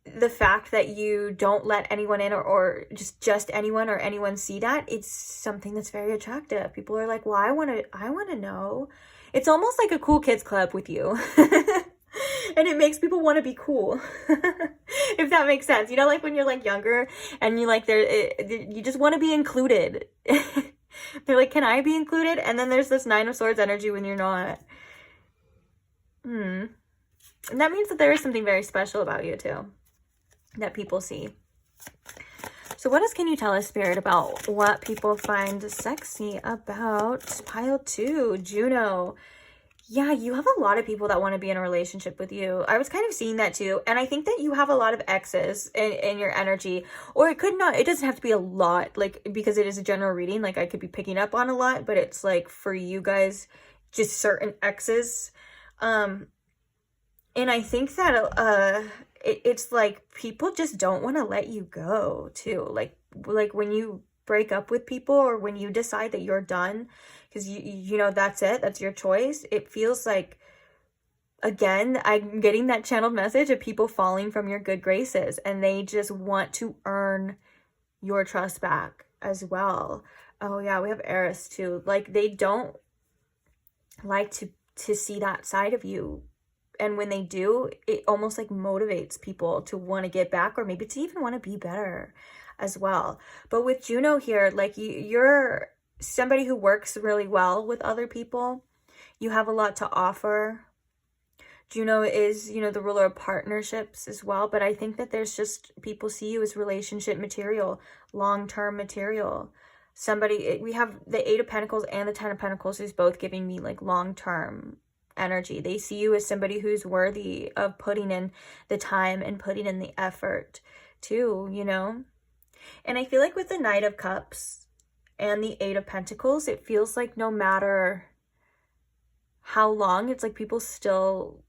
the fact that you don't let anyone in, or just anyone or anyone see that, it's something that's very attractive. People are like, well, I want to know. It's almost like a cool kids club with you. And it makes people want to be cool. If that makes sense. You know, like when you're like younger and you like you just want to be included. They're like, can I be included? And then there's this Nine of Swords energy when you're not. And that means that there is something very special about you too, that people see. So what else can you tell us, Spirit, about what people find sexy about pile 2, Juno? Yeah, you have a lot of people that want to be in a relationship with you. I was kind of seeing that too. And I think that you have a lot of exes in your energy. Or it doesn't have to be a lot, like, because it is a general reading. Like, I could be picking up on a lot, but it's like for you guys, just certain exes. And I think that it's like people just don't want to let you go too. Like when you break up with people, or when you decide that you're done, because you know that's it, that's your choice. It feels like, again, I'm getting that channeled message of people falling from your good graces, and they just want to earn your trust back as well. Oh yeah, we have Aries too. Like they don't like to see that side of you. And when they do, it almost like motivates people to want to get back, or maybe to even want to be better as well. But with Juno here, like you're somebody who works really well with other people. You have a lot to offer. Juno is, you know, the ruler of partnerships as well. But I think that there's just, people see you as relationship material, long-term material. Somebody, we have the Eight of Pentacles and the Ten of Pentacles is both giving me like long-term energy. They see you as somebody who's worthy of putting in the time and putting in the effort too, you know? And I feel like with the Knight of Cups and the Eight of Pentacles, it feels like no matter how long, it's like people still,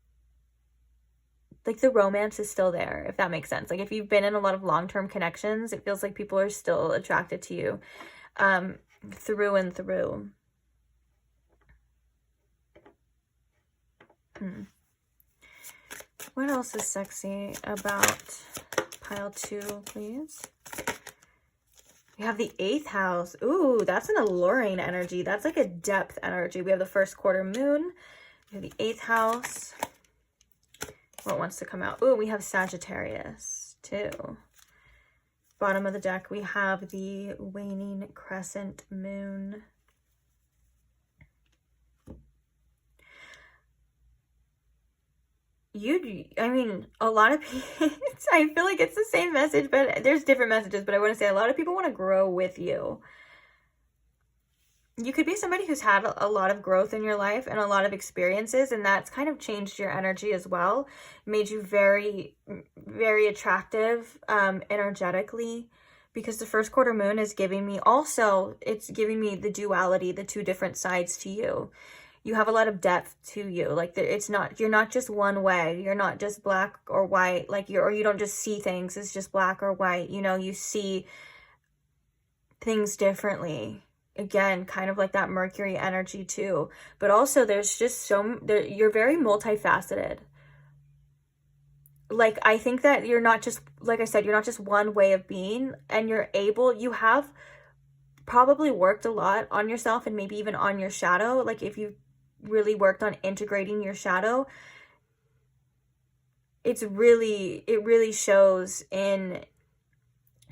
like the romance is still there, if that makes sense. Like if you've been in a lot of long-term connections, it feels like people are still attracted to you through and through. What else is sexy about pile 2, please? We have the 8th house. Ooh, that's an alluring energy. That's like a depth energy. We have the first quarter moon. We have the 8th house. What wants to come out? Ooh, we have Sagittarius too. Bottom of the deck, we have the waning crescent moon. I mean, a lot of people, I feel like it's the same message, but there's different messages, but I want to say a lot of people want to grow with you. you could be somebody who's had a lot of growth in your life and a lot of experiences, and that's kind of changed your energy as well. Made you very, very attractive energetically, because the first quarter moon is giving me also, it's giving me the duality, the two different sides to you. You have a lot of depth to you. Like, it's not, you're not just one way. You're not just black or white. Like, or you don't just see things as just black or white. You know, you see things differently. Again, kind of like that Mercury energy too. But also there's just you're very multifaceted. Like, I think that you're not just, like I said, you're not just one way of being, and you have probably worked a lot on yourself and maybe even on your shadow. Like, if you really worked on integrating your shadow, it really shows in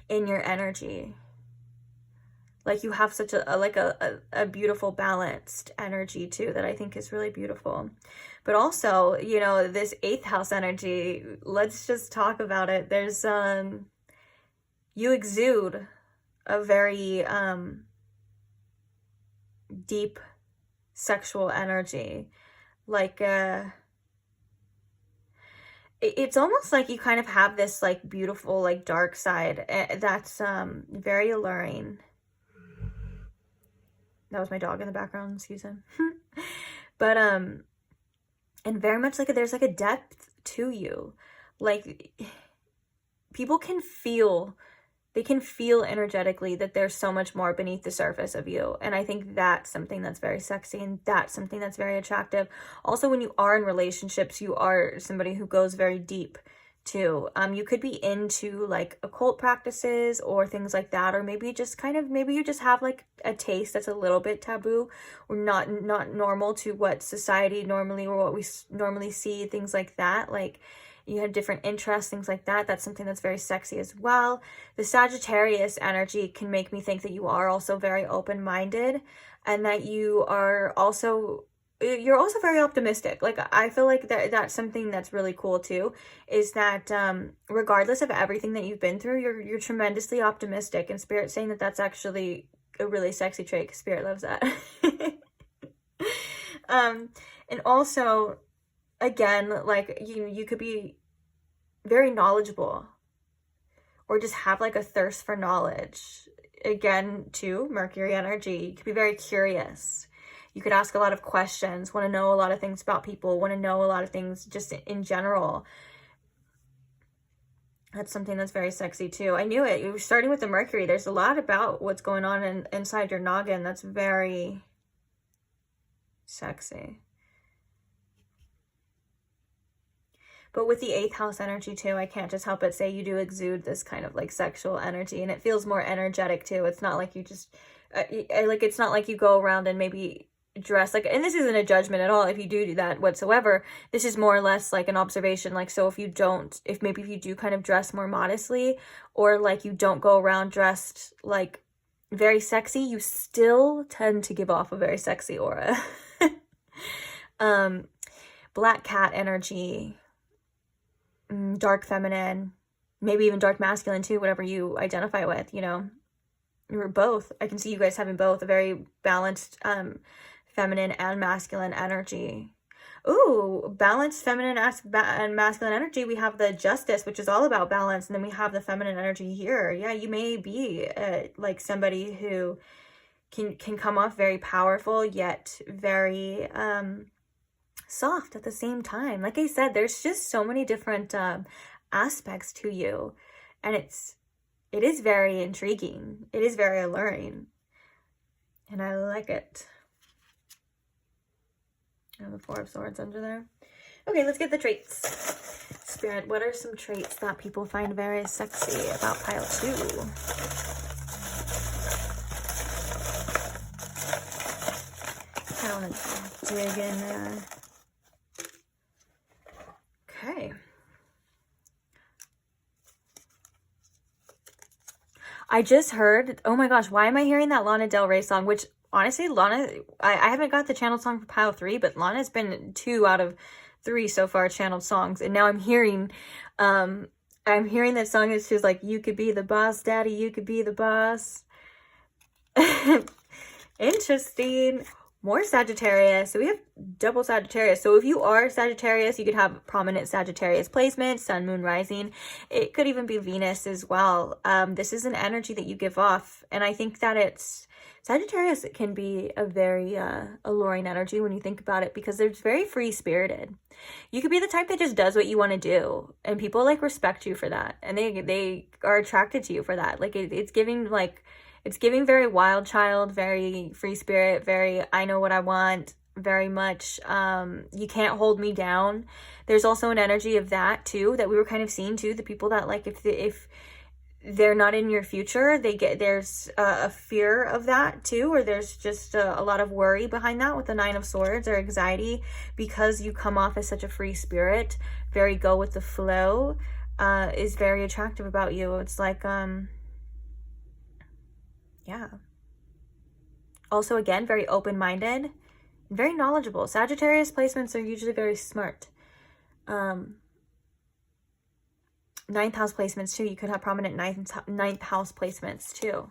your energy. Like, you have such a beautiful balanced energy too, that I think is really beautiful. But also, you know, this 8th house energy, let's just talk about it. There's you exude a very deep sexual energy. Like, it's almost like you kind of have this like beautiful like dark side that's very alluring. That was my dog in the background, excuse him. But and very much like there's like a depth to you. Like, people can feel energetically that there's so much more beneath the surface of you. And I think that's something that's very sexy, and that's something that's very attractive. Also, when you are in relationships, you are somebody who goes very deep too. You could be into like occult practices or things like that, or maybe you just have like a taste that's a little bit taboo or not normal to what society normally, or what we normally see, things like that. Like, you have different interests, things like that. That's something that's very sexy as well. The Sagittarius energy can make me think that you are also very open-minded, and that you're also very optimistic. Like, I feel like that's something that's really cool too, is that regardless of everything that you've been through, you're tremendously optimistic, and Spirit's saying that that's actually a really sexy trait, because Spirit loves that. And also, again, like, you could be very knowledgeable, or just have like a thirst for knowledge. Again, too, Mercury energy. You could be very curious. You could ask a lot of questions, want to know a lot of things about people, want to know a lot of things just in general. That's something that's very sexy too. I knew it. You were starting with the Mercury. There's a lot about what's going on inside your noggin that's very sexy. But with the 8th house energy too, I can't just help but say you do exude this kind of like sexual energy, and it feels more energetic too. It's not like you just, like, it's not like you go around and maybe dress like, and this isn't a judgment at all if you do that whatsoever. This is more or less like an observation. Like, so if you do kind of dress more modestly, or like you don't go around dressed like very sexy, you still tend to give off a very sexy aura. Black cat energy, dark feminine, maybe even dark masculine too, whatever you identify with, you know. You're both. I can see you guys having both a very balanced feminine and masculine energy. Ooh, balanced feminine and masculine energy. We have the Justice, which is all about balance, and then we have the feminine energy here. Yeah, you may be like somebody who can come off very powerful, yet very soft at the same time. Like I said, there's just so many different aspects to you, and it is very intriguing. It is very alluring, and I like it. And the 4 of Swords under there. Okay, let's get the traits. Spirit, what are some traits that people find very sexy about pile 2? I want to dig in there. Okay. I just heard, oh my gosh, why am I hearing that Lana Del Rey song? Which, honestly, Lana, I haven't got the channel song for pile 3, but Lana's been 2 out of 3 so far channeled songs. And now I'm hearing that song is just like, you could be the boss, daddy, you could be the boss. Interesting. More Sagittarius. So we have double Sagittarius. So if you are Sagittarius, you could have prominent Sagittarius placement, sun, moon, rising. It could even be Venus as well. This is an energy that you give off. And I think that Sagittarius can be a very alluring energy when you think about it, because it's very free-spirited. You could be the type that just does what you want to do, and people like respect you for that, and they are attracted to you for that. Like it's giving very wild child, very free spirit, very I know what I want, very much you can't hold me down. There's also an energy of that too that we were kind of seeing too, the people that like if they're not in your future, there's a fear of that too, or there's just a lot of worry behind that with the 9 of Swords, or anxiety, because you come off as such a free spirit, very go with the flow, is very attractive about you. It's like yeah. Also, again, very open-minded, very knowledgeable. Sagittarius placements are usually very smart. 9th house placements too. You could have prominent 9th house placements too.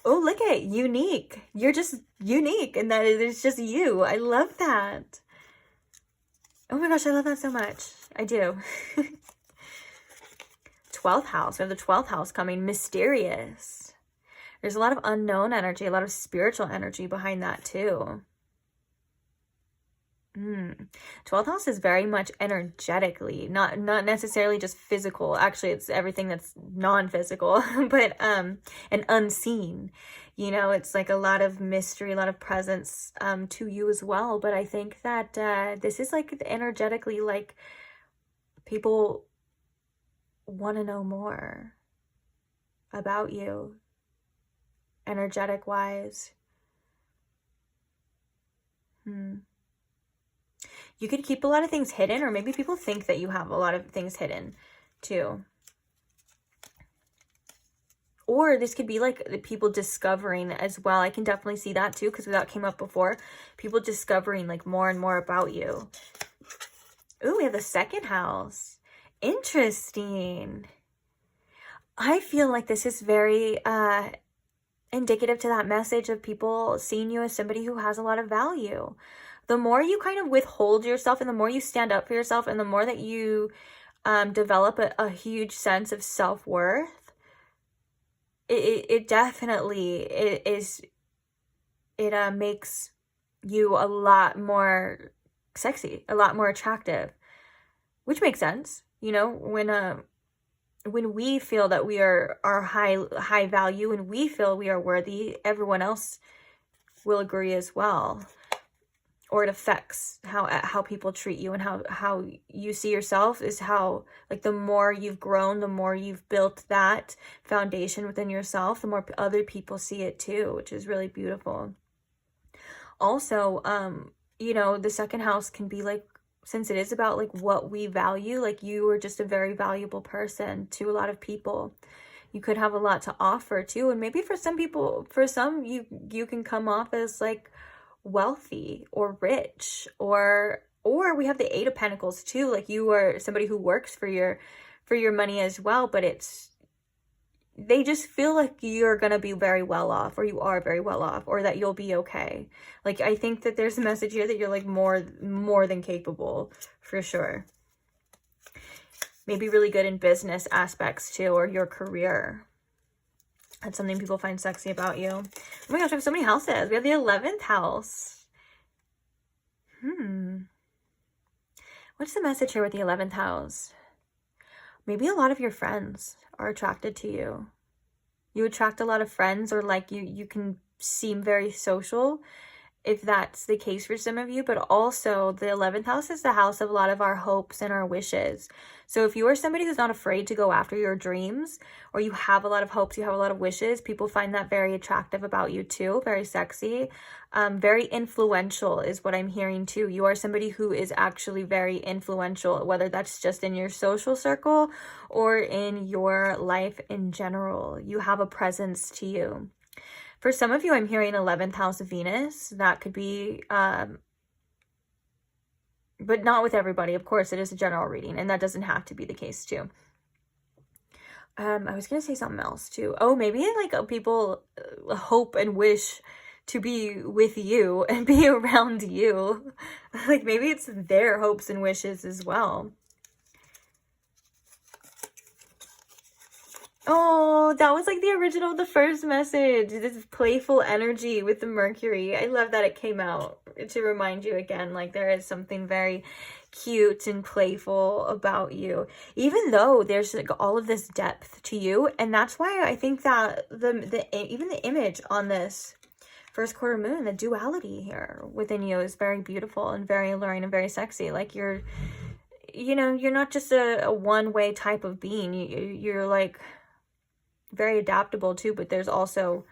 Oh, look at unique. You're just unique, and that it's just you. I love that. Oh my gosh, I love that so much. I do. 12th house. We have the 12th house coming. Mysterious. There's a lot of unknown energy, a lot of spiritual energy behind that too. 12th house is very much energetically, not necessarily just physical. Actually, it's everything that's non-physical, but and unseen. You know, it's like a lot of mystery, a lot of presence to you as well. But I think that this is like energetically, like people want to know more about you, energetic wise. You could keep a lot of things hidden, or maybe people think that you have a lot of things hidden too. Or this could be like the people discovering as well. I can definitely see that too, because that came up before. People discovering like more and more about you. Ooh, we have the 2nd house. Interesting. I feel like this is very indicative to that message of people seeing you as somebody who has a lot of value. The more you kind of withhold yourself, and the more you stand up for yourself, and the more that you develop a huge sense of self-worth, it definitely makes you a lot more sexy, a lot more attractive, which makes sense. You know, when we feel that we are high value, and we feel we are worthy, everyone else will agree as well. Or it affects how people treat you, and how you see yourself is how, like, the more you've grown, the more you've built that foundation within yourself, the more other people see it too, which is really beautiful. Also, you know, the 2nd house can be like, since it is about like what we value, like you are just a very valuable person to a lot of people. You could have a lot to offer too, and maybe for some people, you can come off as like wealthy or rich, or we have the 8 of Pentacles too, like you are somebody who works for your money as well, but they just feel like you're gonna be very well off, or you are very well off, or that you'll be okay. Like, I think that there's a message here that you're like more than capable, for sure. Maybe really good in business aspects too, or your career. That's something people find sexy about you. Oh my gosh, we have so many houses. We have the 11th house. What's the message here with the 11th house? Maybe a lot of your friends are attracted to you. You attract a lot of friends, or like you can seem very social, if that's the case for some of you. But also the 11th house is the house of a lot of our hopes and our wishes. So if you are somebody who's not afraid to go after your dreams, or you have a lot of hopes, you have a lot of wishes, people find that very attractive about you too, very sexy, very influential is what I'm hearing too. You are somebody who is actually very influential, whether that's just in your social circle or in your life in general. You have a presence to you. For some of you, I'm hearing 11th house of Venus. That could be, but not with everybody. Of course, it is a general reading, and that doesn't have to be the case too. I was gonna say something else too. Oh, maybe like people hope and wish to be with you and be around you. Like maybe it's their hopes and wishes as well. Oh, that was like the original, the first message. This playful energy with the Mercury. I love that it came out to remind you again, like there is something very cute and playful about you, even though there's like all of this depth to you. And that's why I think that even the image on this first quarter moon, the duality here within you is very beautiful and very alluring and very sexy. Like you're not just a one-way type of being. You're like very adaptable too, but there's also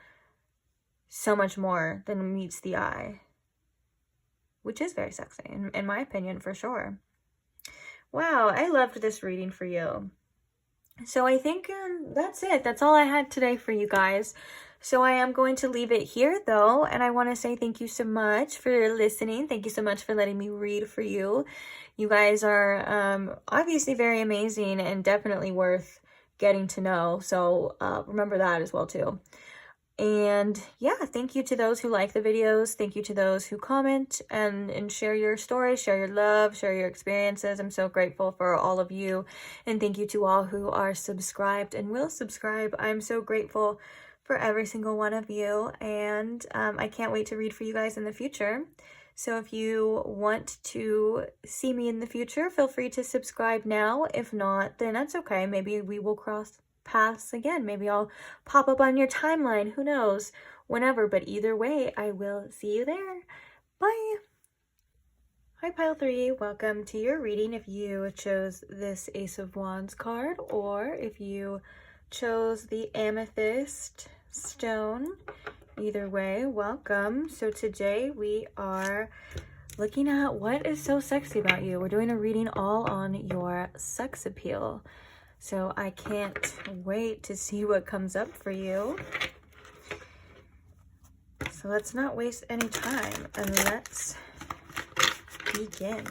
so much more than meets the eye, which is very sexy in my opinion, for sure. Wow, I loved this reading for you. So I think that's it. That's all I had today for you guys. So I am going to leave it here though, and I want to say thank you so much for listening. Thank you so much for letting me read for you. You guys are obviously very amazing and definitely worth getting to know. So remember that as well too. And yeah, thank you to those who like the videos. Thank you to those who comment and share your stories, share your love, share your experiences. I'm so grateful for all of you. And thank you to all who are subscribed and will subscribe. I'm so grateful for every single one of you. And I can't wait to read for you guys in the future. So if you want to see me in the future, feel free to subscribe now. If not, then that's okay. Maybe we will cross paths again. Maybe I'll pop up on your timeline. Who knows? Whenever. But either way, I will see you there. Bye. Hi, Pile 3. Welcome to your reading if you chose this Ace of Wands card or if you chose the Amethyst stone. Either way, welcome. So today we are looking at what is so sexy about you. We're doing a reading all on your sex appeal. So I can't wait to see what comes up for you. So let's not waste any time and let's begin.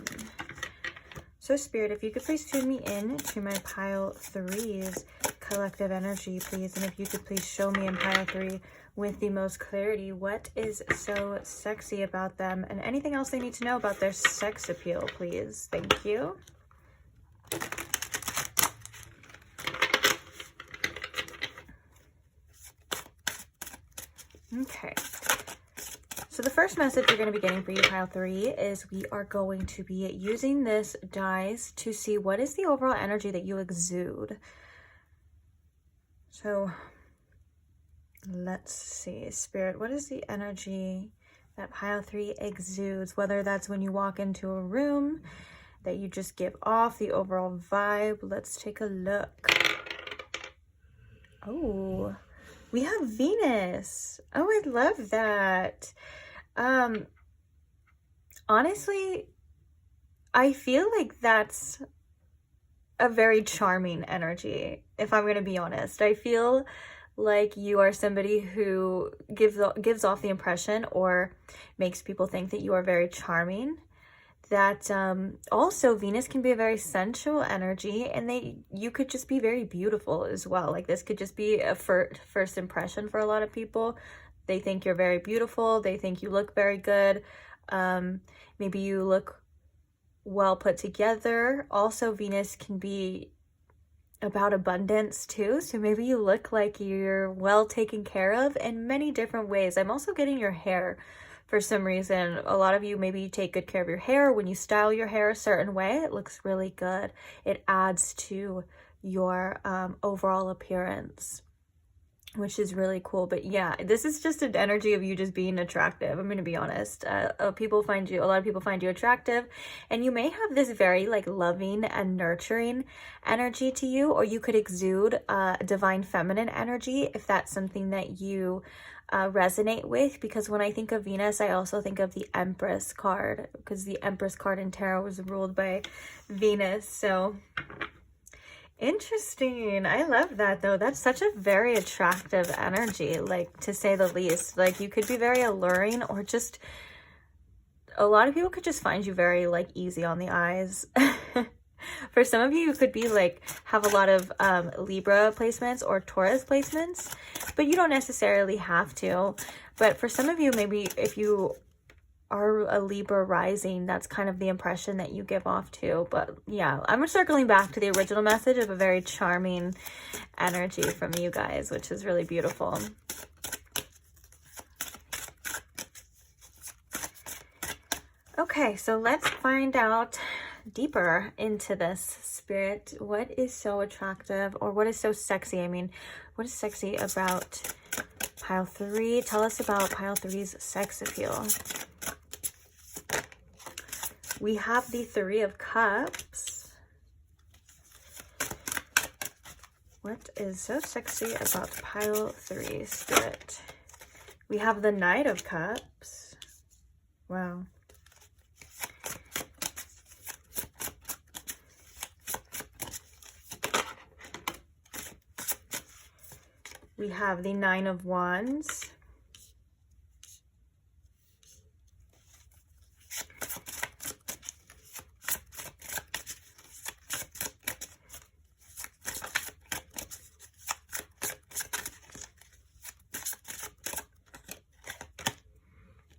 So Spirit, if you could please tune me in to my Pile 3's collective energy, please. And if you could please show me in Pile 3 with the most clarity what is so sexy about them and anything else they need to know about their sex appeal, please. Thank you. Okay. So the first message you're going to be getting for you, Pile 3, is we are going to be using this dice to see what is the overall energy that you exude. So let's see, Spirit, what is the energy that Pile 3 exudes? Whether that's when you walk into a room, that you just give off the overall vibe. Let's take a look. Oh, we have Venus. Oh, I love that. Honestly, I feel like that's a very charming energy, if I'm going to be honest. I feel like you are somebody who gives off the impression or makes people think that you are very charming. That also Venus can be a very sensual energy, and you could just be very beautiful as well. Like this could just be a first impression for a lot of people. They think you're very beautiful. They think you look very good. Maybe you look well put together. Also, Venus can be about abundance too. So maybe you look like you're well taken care of in many different ways. I'm also getting your hair for some reason. A lot of you, maybe you take good care of your hair. When you style your hair a certain way, it looks really good. It adds to your overall appearance, which is really cool. But yeah, this is just an energy of you just being attractive. I'm going to be honest. A lot of people find you attractive, and you may have this very like loving and nurturing energy to you, or you could exude divine feminine energy if that's something that you resonate with. Because when I think of Venus, I also think of the Empress card, because the Empress card in tarot was ruled by Venus. So interesting. I love that though. That's such a very attractive energy, like, to say the least. Like, you could be very alluring, or just a lot of people could just find you very like easy on the eyes. For some of you, you could be like, have a lot of Libra placements or Taurus placements, but you don't necessarily have to. But for some of you, maybe if you are a Libra rising, that's kind of the impression that you give off too. But yeah, I'm circling back to the original message of a very charming energy from you guys, which is really beautiful. Okay, so let's find out deeper into this, Spirit. What is so attractive, or what is so sexy? I mean, what is sexy about pile 3? Tell us about pile 3's sex appeal. We have the 3 of Cups. What is so sexy about pile 3, Spirit? We have the Knight of Cups. Wow. We have the 9 of Wands.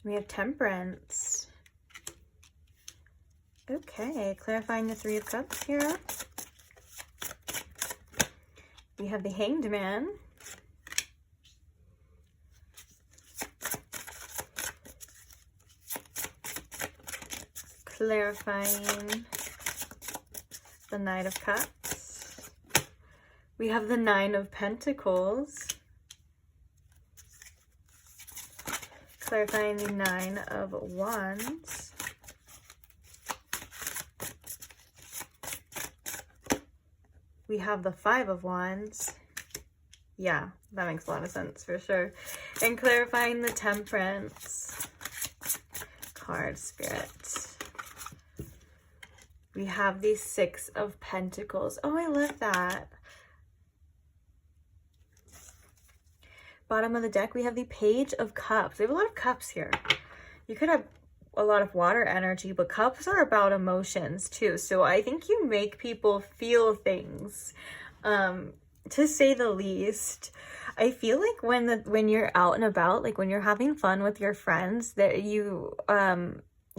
We have Temperance. Okay, clarifying the 3 of Cups here. We have the Hanged Man. Clarifying the Knight of Cups. We have the 9 of Pentacles. Clarifying the 9 of Wands. We have the 5 of Wands. Yeah, that makes a lot of sense for sure. And clarifying the Temperance card, Spirit. We have the 6 of Pentacles. Oh, I love that. Bottom of the deck, we have the Page of Cups. We have a lot of cups here. You could have a lot of water energy, but cups are about emotions too. So I think you make people feel things, to say the least. I feel like when you're out and about, like when you're having fun with your friends, that you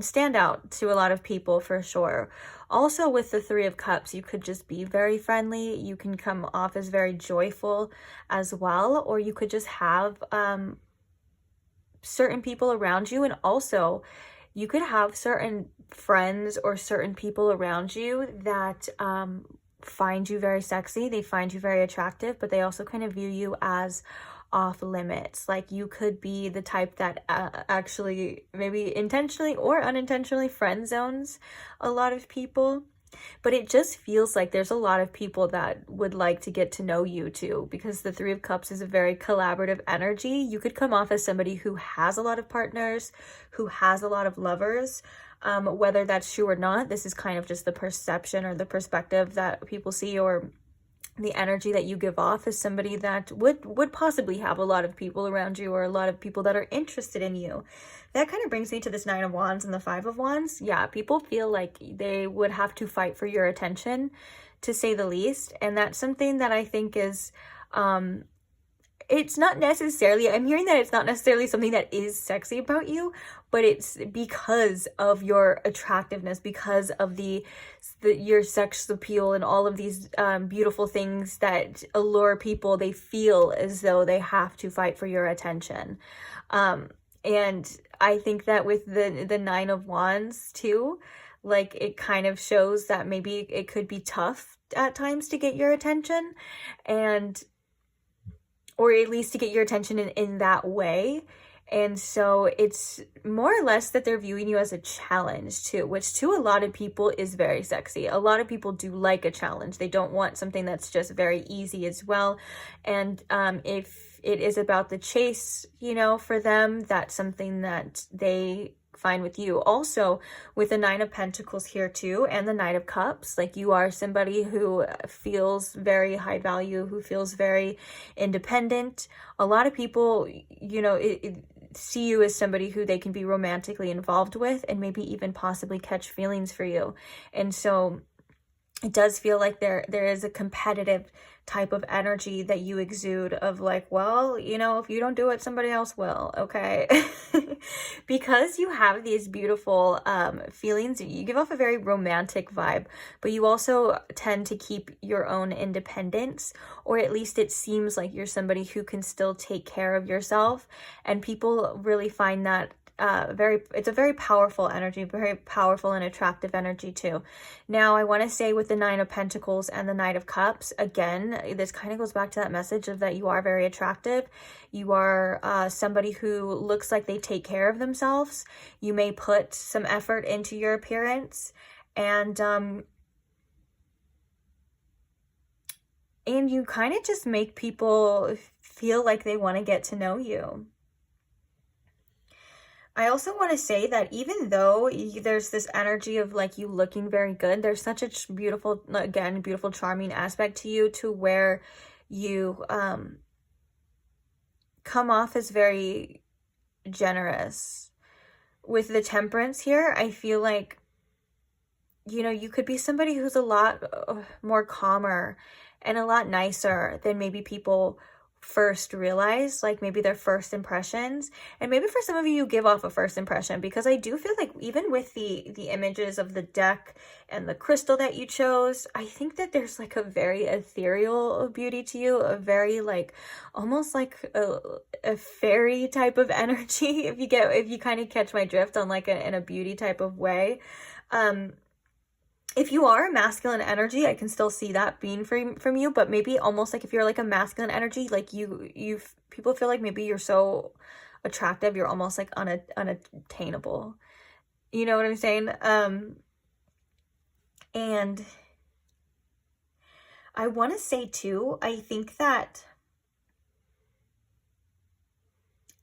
stand out to a lot of people for sure. Also with the 3 of Cups, you could just be very friendly. You can come off as very joyful as well, or you could just have certain people around you, and also you could have certain friends or certain people around you that find you very sexy. They find you very attractive, but they also kind of view you as off limits. Like you could be the type that actually maybe intentionally or unintentionally friend zones a lot of people. But it just feels like there's a lot of people that would like to get to know you too, because the 3 of Cups is a very collaborative energy. You could come off as somebody who has a lot of partners, who has a lot of lovers. Whether that's true or not, this is kind of just the perception or the perspective that people see, or the energy that you give off as somebody that would possibly have a lot of people around you, or a lot of people that are interested in you. That kind of brings me to this 9 of Wands and the 5 of Wands. Yeah, people feel like they would have to fight for your attention, to say the least. And that's something that I think is, it's not necessarily, I'm hearing that it's not necessarily something that is sexy about you, but it's because of your attractiveness, because of your sex appeal and all of these beautiful things that allure people. They feel as though they have to fight for your attention. And I think that with the 9 of Wands too, like it kind of shows that maybe it could be tough at times to get your attention, and or at least to get your attention in that way. And so it's more or less that they're viewing you as a challenge too, which to a lot of people is very sexy. A lot of people do like a challenge. They don't want something that's just very easy as well. And if it is about the chase, you know, for them, that's something that they find with you. Also with the 9 of Pentacles here too, and the Knight of Cups, like you are somebody who feels very high value, who feels very independent. A lot of people, you know, see you as somebody who they can be romantically involved with, and maybe even possibly catch feelings for you. And so it does feel like there is a competitive type of energy that you exude of like, well, you know, if you don't do it, somebody else will, okay? Because you have these beautiful feelings, you give off a very romantic vibe, but you also tend to keep your own independence, or at least it seems like you're somebody who can still take care of yourself, and people really find that it's a very powerful energy, very powerful and attractive energy too. Now, I want to say with the Nine of Pentacles and the Knight of Cups, again, this kind of goes back to that message of that you are very attractive. You are somebody who looks like they take care of themselves. You may put some effort into your appearance, and you kind of just make people feel like they want to get to know you. I also want to say that even though there's this energy of like you looking very good, there's such a beautiful, again, beautiful, charming aspect to you, to where you come off as very generous. With the Temperance here, I feel like, you know, you could be somebody who's a lot more calmer and a lot nicer than maybe people first realize, like maybe their first impressions. And maybe for some of you give off a first impression, because I do feel like even with the images of the deck and the crystal that you chose, I think that there's like a very ethereal beauty to you, a very like almost like a fairy type of energy, if you kind of catch my drift on like in a beauty type of way. If you are a masculine energy, I can still see that being from you, but maybe almost like if you're like a masculine energy, like people feel like maybe you're so attractive, you're almost like unattainable. You know what I'm saying? And I want to say too, I think that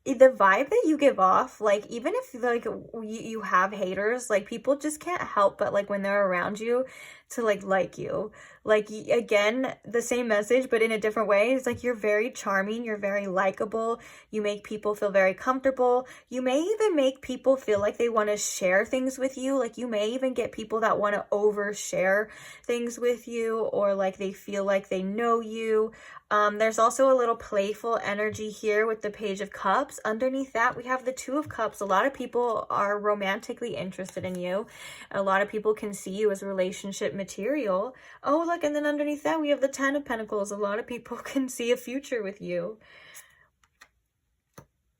the vibe that you give off, like even if like you have haters, like people just can't help but like when they're around you to like you. Like again, the same message but in a different way. It's like you're very charming, you're very likable, you make people feel very comfortable. You may even make people feel like they want to share things with you. Like you may even get people that want to overshare things with you, or like they feel like they know you. There's also a little playful energy here with the Page of Cups. Underneath that, we have the Two of Cups. A lot of people are romantically interested in you. A lot of people can see you as relationship material. Oh, look, and then underneath that, we have the Ten of Pentacles. A lot of people can see a future with you.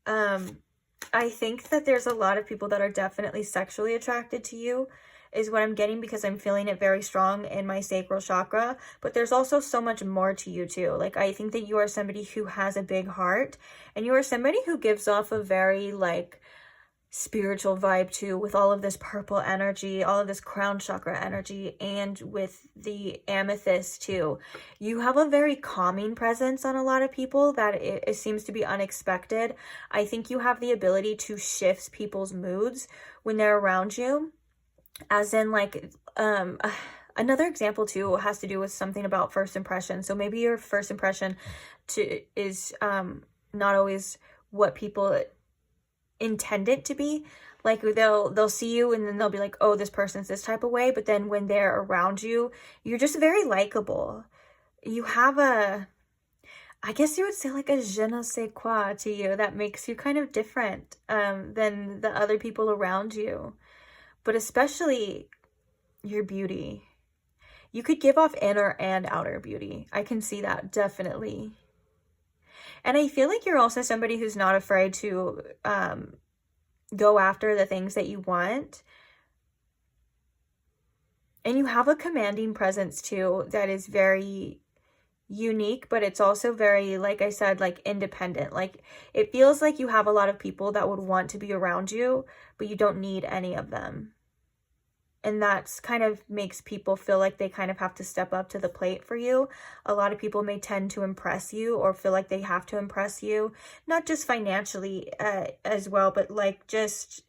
I think that there's a lot of people that are definitely sexually attracted to you, is what I'm getting, because I'm feeling it very strong in my sacral chakra. But there's also so much more to you too. Like I think that you are somebody who has a big heart, and you are somebody who gives off a very like spiritual vibe too, with all of this purple energy, all of this crown chakra energy, and with the amethyst too. You have a very calming presence on a lot of people that it seems to be unexpected. I think you have the ability to shift people's moods when they're around you. As in like another example too has to do with something about first impression. So maybe your first impression is not always what people intend it to be. Like they'll see you and then they'll be like, oh, this person's this type of way, but then when they're around you, you're just very likable. You have I guess you would say like a je ne sais quoi to you that makes you kind of different than the other people around you. But especially your beauty. You could give off inner and outer beauty. I can see that, definitely. And I feel like you're also somebody who's not afraid to go after the things that you want. And you have a commanding presence too that is very unique, but it's also very, like I said, like independent. Like it feels like you have a lot of people that would want to be around you, but you don't need any of them. And that's kind of makes people feel like they kind of have to step up to the plate for you. A lot of people may tend to impress you or feel like they have to impress you, not just financially as well, but like just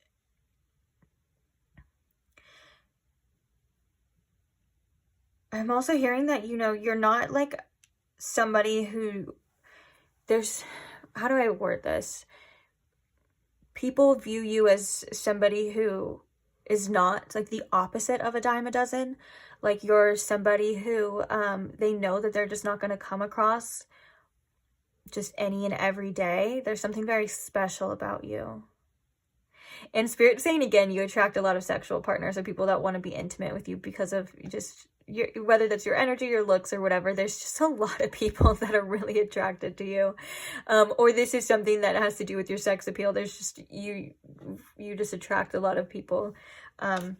I'm also hearing that, you know, you're not like somebody who how do I word this? People view you as somebody who is not like the opposite of a dime a dozen. Like you're somebody who they know that they're just not going to come across just any and every day. There's something very special about you. And Spirit saying again, you attract a lot of sexual partners or people that want to be intimate with you because of just your, whether that's your energy, your looks, or whatever. There's just a lot of people that are really attracted to you, or this is something that has to do with your sex appeal. There's just you just attract a lot of people that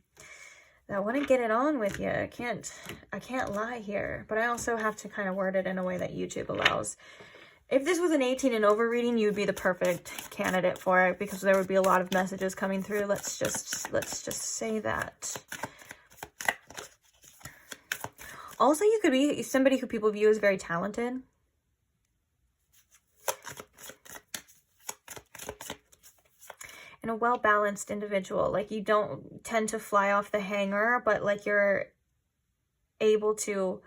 want to get it on with you. I can't lie here, but I also have to kind of word it in a way that YouTube allows. If this was an 18 and over reading, you'd be the perfect candidate for it because there would be a lot of messages coming through. Let's just say that. Also, you could be somebody who people view as very talented. And a well-balanced individual. Like you don't tend to fly off the hanger, but like you're able to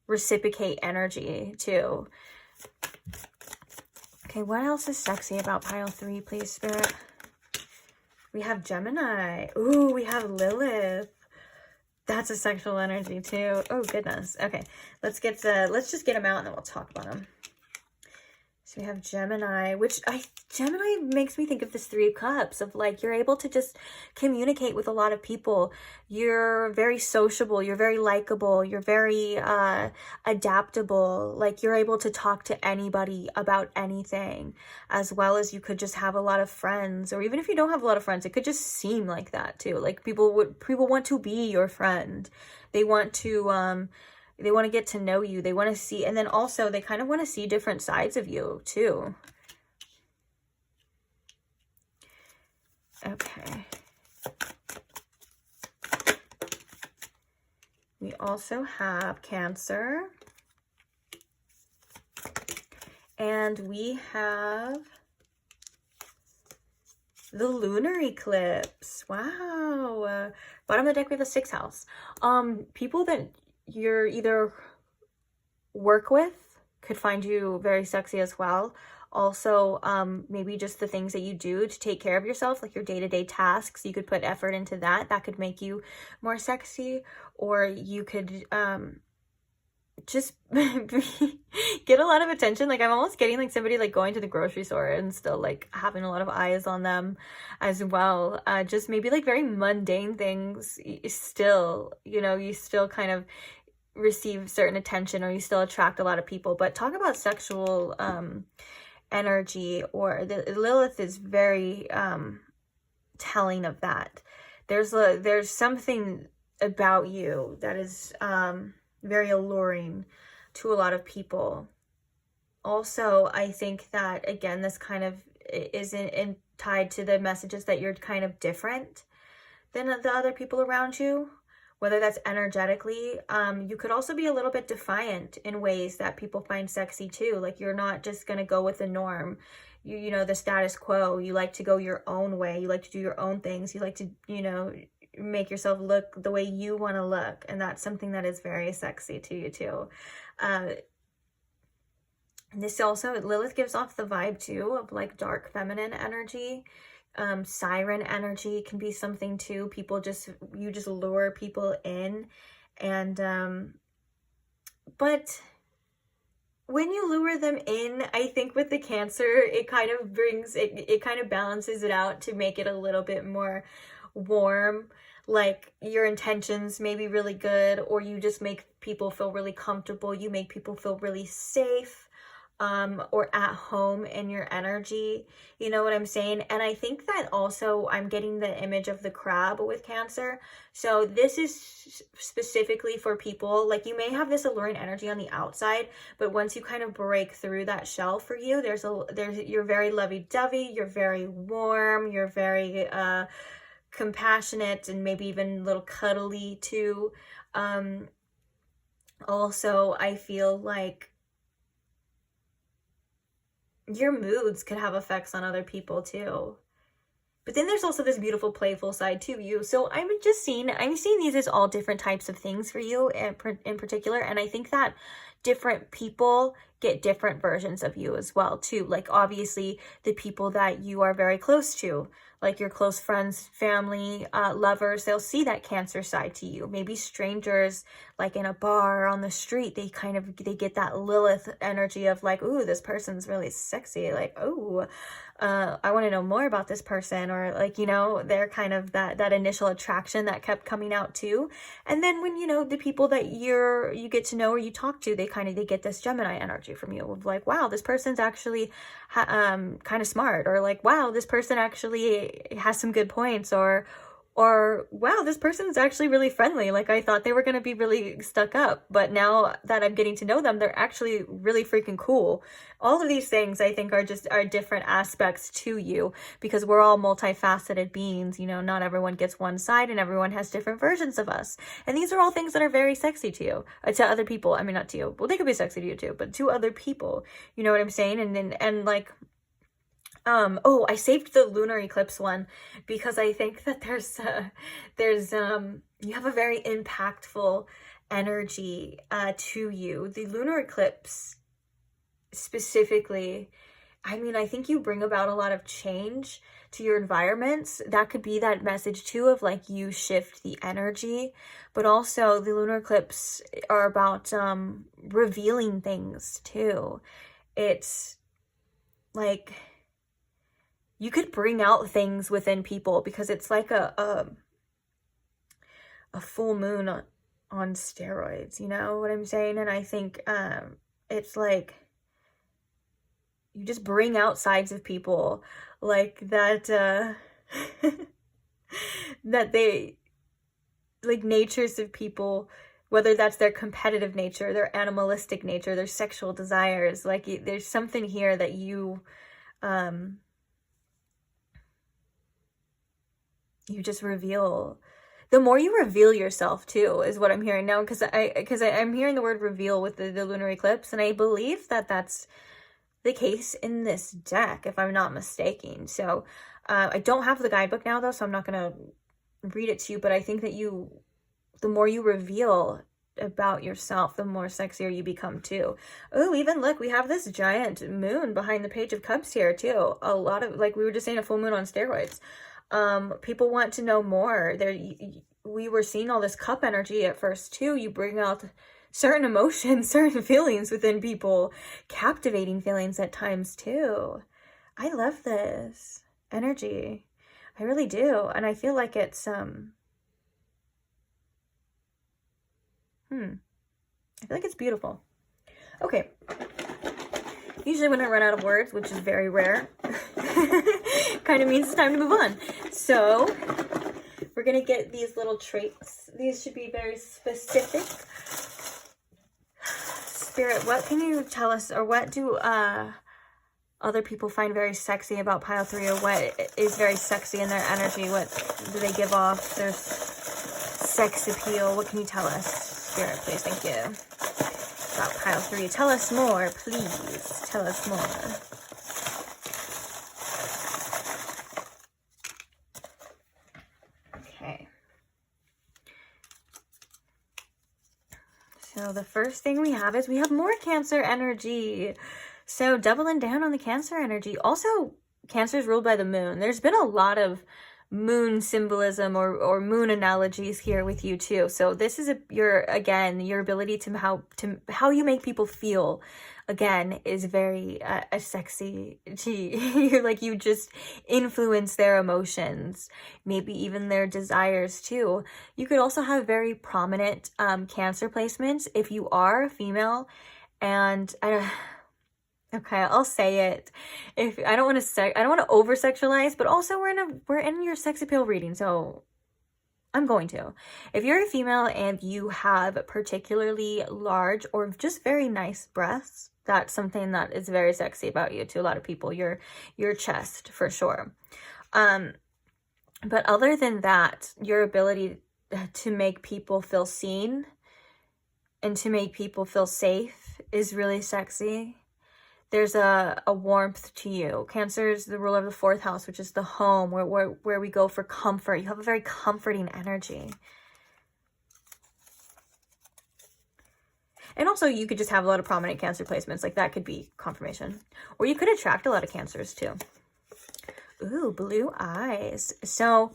reciprocate energy too. Okay, what else is sexy about pile 3, please, Spirit? We have Gemini. Ooh, we have Lilith. That's a sexual energy too. Oh goodness. Okay, let's just get them out and then we'll talk about them. So we have Gemini, Gemini makes me think of this 3 of Cups of like, you're able to just communicate with a lot of people. You're very sociable. You're very likable. You're very adaptable. Like you're able to talk to anybody about anything, as well as you could just have a lot of friends, or even if you don't have a lot of friends, it could just seem like that too. Like people want to be your friend. They want to get to know you. They want to see, and then also they kind of want to see different sides of you too. Okay. We also have Cancer. And we have the lunar eclipse. Wow. Bottom of the deck, we have the 6th house. People that you're either work with could find you very sexy as well. Also, maybe just the things that you do to take care of yourself, like your day-to-day tasks, you could put effort into that. That could make you more sexy. Or you could just get a lot of attention. Like I'm almost getting like somebody like going to the grocery store and still like having a lot of eyes on them as well. Just maybe like very mundane things still, you still kind of receive certain attention, or you still attract a lot of people. But talk about sexual energy, or the Lilith is very telling of that. There's something about you that is very alluring to a lot of people. Also, I think that again, this kind of isn't tied to the messages that you're kind of different than the other people around you, whether that's energetically. You could also be a little bit defiant in ways that people find sexy too. Like you're not just going to go with the norm, you know, the status quo. You like to go your own way. You like to do your own things. You like to, make yourself look the way you want to look. And that's something that is very sexy to you too. This also, Lilith gives off the vibe too of like dark feminine energy. Siren energy can be something too. You just lure people in. And but when you lure them in, I think with the Cancer, it kind of brings it kind of balances it out to make it a little bit more warm. Like your intentions may be really good, or you just make people feel really comfortable. You make people feel really safe, or at home in your energy. You know what I'm saying? And I think that also I'm getting the image of the crab with Cancer. So this is specifically for people, like you may have this alluring energy on the outside, but once you kind of break through that shell for you, you're very lovey-dovey, you're very warm, you're very compassionate, and maybe even a little cuddly too. Also, I feel like your moods could have effects on other people too. But then there's also this beautiful playful side to you. So I'm seeing these as all different types of things for you in particular. And I think that different people get different versions of you as well too. Like obviously the people that you are very close to, like your close friends, family, lovers, they'll see that Cancer side to you. Maybe strangers, like in a bar or on the street, they get that Lilith energy of like, ooh, this person's really sexy. Like, ooh, I want to know more about this person. Or like, you know, they're kind of that initial attraction that kept coming out too. And then when, you know, the people that you get to know or you talk to, they get this Gemini energy from you of like, wow, this person's actually kind of smart, or like, wow, this person actually has some good points, or wow, this person's actually really friendly. Like I thought they were going to be really stuck up, but now that I'm getting to know them, they're actually really freaking cool. All of these things I think are different aspects to you, because we're all multifaceted beings. You know, not everyone gets one side, and everyone has different versions of us. And these are all things that are very sexy to you, to other people. I mean, not to you. Well, they could be sexy to you too, but to other people, you know what I'm saying? And like, oh, I saved the lunar eclipse one because I think that you have a very impactful energy to you. The lunar eclipse specifically, I mean, I think you bring about a lot of change to your environments. That could be that message too of like you shift the energy, but also the lunar eclipse are about revealing things too. It's like you could bring out things within people because it's like a full moon on steroids, you know what I'm saying? And I think it's like you just bring out sides of people like that that they like natures of people, whether that's their competitive nature, their animalistic nature, their sexual desires. Like there's something here that you just reveal. The more you reveal yourself too is what I'm hearing now, because I'm hearing the word reveal with the lunar eclipse, and I believe that that's the case in this deck, if I'm not mistaken. So I don't have the guidebook now though, so I'm not gonna read it to you, but I think that the more you reveal about yourself, the more sexier you become too. Oh, even look, we have this giant moon behind the Page of Cups here too. A lot of, like we were just saying, a full moon on steroids. People want to know more. We were seeing all this cup energy at first too. You bring out certain emotions, certain feelings within people, captivating feelings at times too. I love this energy. I really do. And I feel like it's I feel like it's beautiful. Okay. Usually when I run out of words, which is very rare, kind of means it's time to move on. So we're going to get these little traits. These should be very specific. Spirit, what can you tell us, or what do other people find very sexy about pile 3, or what is very sexy in their energy? What do they give off? Their sex appeal. What can you tell us? Spirit, please, thank you. About pile 3. Tell us more, please. Tell us more. Okay. So the first thing we have is we have more Cancer energy. So doubling down on the Cancer energy. Also, Cancer is ruled by the moon. There's been a lot of moon symbolism or moon analogies here with you too. So this is your ability to how you make people feel, again, is very sexy to you. Like you just influence their emotions, maybe even their desires too. You could also have very prominent Cancer placements if you are a female, and okay, I'll say it. If I don't want to over sexualize, but also we're in your sex appeal reading, so I'm going to. If you're a female and you have particularly large or just very nice breasts, that's something that is very sexy about you to a lot of people. Your chest for sure. But other than that, your ability to make people feel seen and to make people feel safe is really sexy. There's a warmth to you. Cancer is the ruler of the 4th house, which is the home, where we go for comfort. You have a very comforting energy. And also, you could just have a lot of prominent Cancer placements. Like, that could be confirmation. Or you could attract a lot of Cancers, too. Ooh, blue eyes. So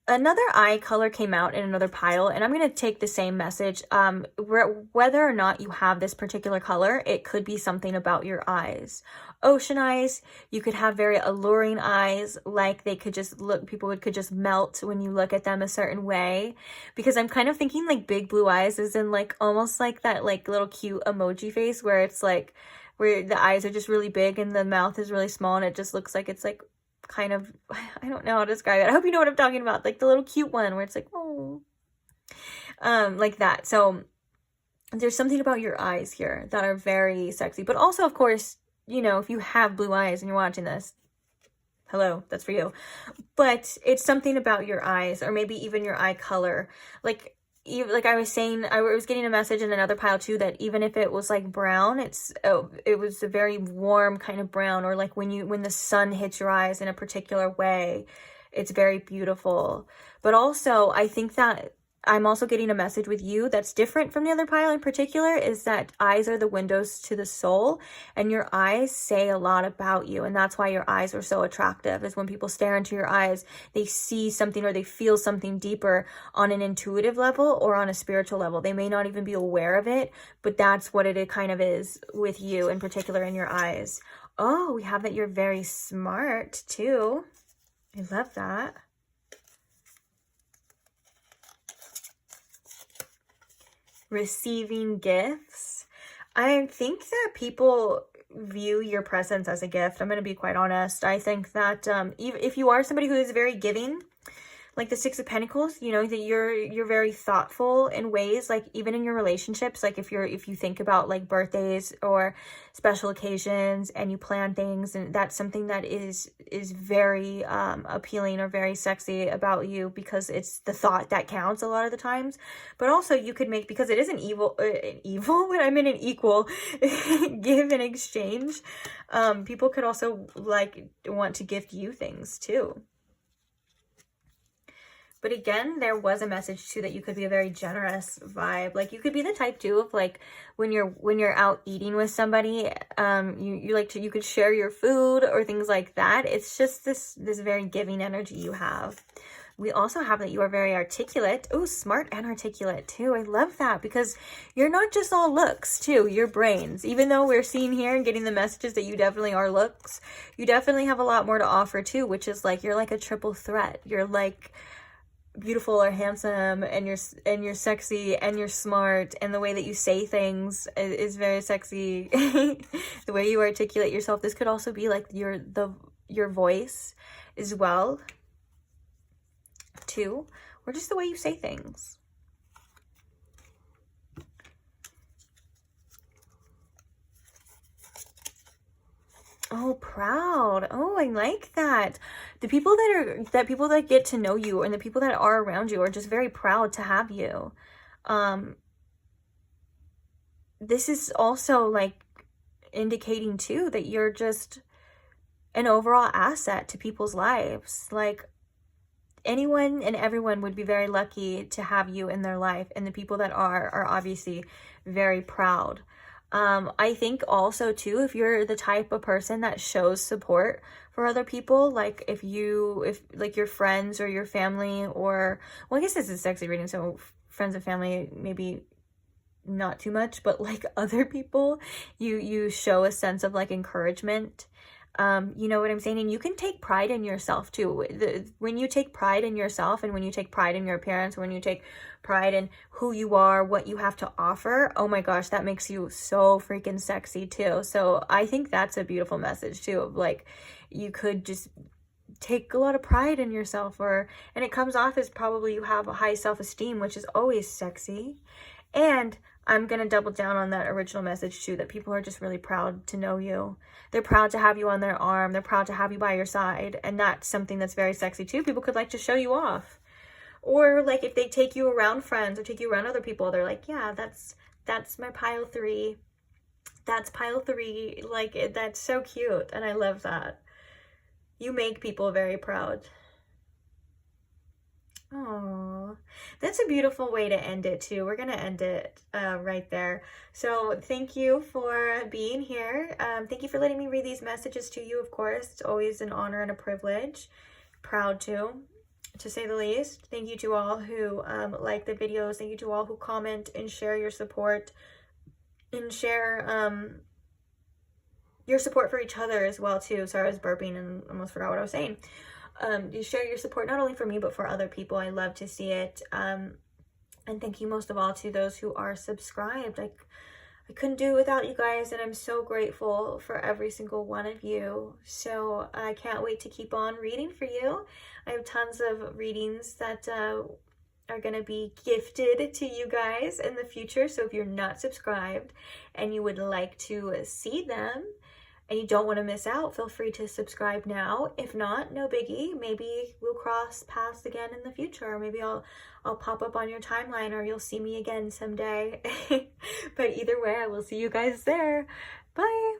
another eye color came out in another pile, and I'm going to take the same message. Whether or not you have this particular color, it could be something about your eyes. Ocean eyes, you could have very alluring eyes, like they could just look, people could just melt when you look at them a certain way. Because I'm kind of thinking like big blue eyes is in like almost like that like little cute emoji face where it's like, where the eyes are just really big and the mouth is really small and it just looks like it's like kind of, I don't know how to describe it. I hope you know what I'm talking about. Like the little cute one where it's like, oh, like that. So there's something about your eyes here that are very sexy. But also, of course, you know, if you have blue eyes and you're watching this, hello, that's for you. But it's something about your eyes, or maybe even your eye color. Like I was saying, I was getting a message in another pile too, that even if it was like brown, it was a very warm kind of brown, or like when the sun hits your eyes in a particular way, it's very beautiful. But also, I think that I'm also getting a message with you that's different from the other pile in particular, is that eyes are the windows to the soul, and your eyes say a lot about you. And that's why your eyes are so attractive, is when people stare into your eyes, they see something or they feel something deeper on an intuitive level or on a spiritual level. They may not even be aware of it, but that's what it kind of is with you in particular in your eyes. Oh, we have that you're very smart too. I love that. Receiving gifts. I think that people view your presence as a gift. I'm going to be quite honest. I think that if you are somebody who is very giving, like the Six of Pentacles, you know, that you're very thoughtful in ways, like even in your relationships, like if you think about like birthdays or special occasions and you plan things, and that's something that is very appealing or very sexy about you, because it's the thought that counts a lot of the times. But also you could make, because it is an evil when I'm in an equal give and exchange, people could also like want to gift you things too. But again, there was a message too that you could be a very generous vibe. Like you could be the type too of like when you're out eating with somebody, you could share your food or things like that. It's just this very giving energy you have. We also have that you are very articulate. Oh, smart and articulate too. I love that, because you're not just all looks too, you're brains. Even though we're seeing here and getting the messages that you definitely are looks, you definitely have a lot more to offer too, which is like, you're like a triple threat. You're like beautiful or handsome, and you're sexy, and you're smart, and the way that you say things is very sexy. The way you articulate yourself. This could also be like your voice as well too, or just the way you say things. Oh, proud. Oh, I like that. The people people that get to know you and the people that are around you are just very proud to have you. This is also like indicating too that you're just an overall asset to people's lives. Like anyone and everyone would be very lucky to have you in their life, and the people that are obviously very proud. I think also too, if you're the type of person that shows support for other people, like if like your friends or your family, or, well, I guess this is sexy reading, so friends and family maybe not too much, but like other people, you show a sense of like encouragement. You know what I'm saying? And you can take pride in yourself too. When you take pride in yourself, and when you take pride in your appearance, when you take pride in who you are, what you have to offer, oh my gosh, that makes you so freaking sexy too. So I think that's a beautiful message too, of like, you could just take a lot of pride in yourself, and it comes off as probably you have a high self-esteem, which is always sexy. And I'm going to double down on that original message too, that people are just really proud to know you. They're proud to have you on their arm. They're proud to have you by your side. And that's something that's very sexy too. People could like to show you off. Or like if they take you around friends or take you around other people, they're like, yeah, that's my pile 3. That's pile 3. Like, that's so cute. And I love that. You make people very proud. Oh, That's a beautiful way to end it too. We're going to end it right there. So thank you for being here. Thank you for letting me read these messages to you, of course. It's always an honor and a privilege. Proud to say the least. Thank you to all who like the videos. Thank you to all who comment and share your support and share your support for each other as well too. Sorry, I was burping and almost forgot what I was saying. You share your support not only for me but for other people. I love to see it. And thank you most of all to those who are subscribed. I couldn't do it without you guys, and I'm so grateful for every single one of you. So I can't wait to keep on reading for you. I have tons of readings that are going to be gifted to you guys in the future. So if you're not subscribed and you would like to see them and you don't want to miss out, feel free to subscribe now. If not, no biggie. Maybe we'll cross paths again in the future. Or maybe I'll pop up on your timeline, or you'll see me again someday. But either way, I will see you guys there. Bye.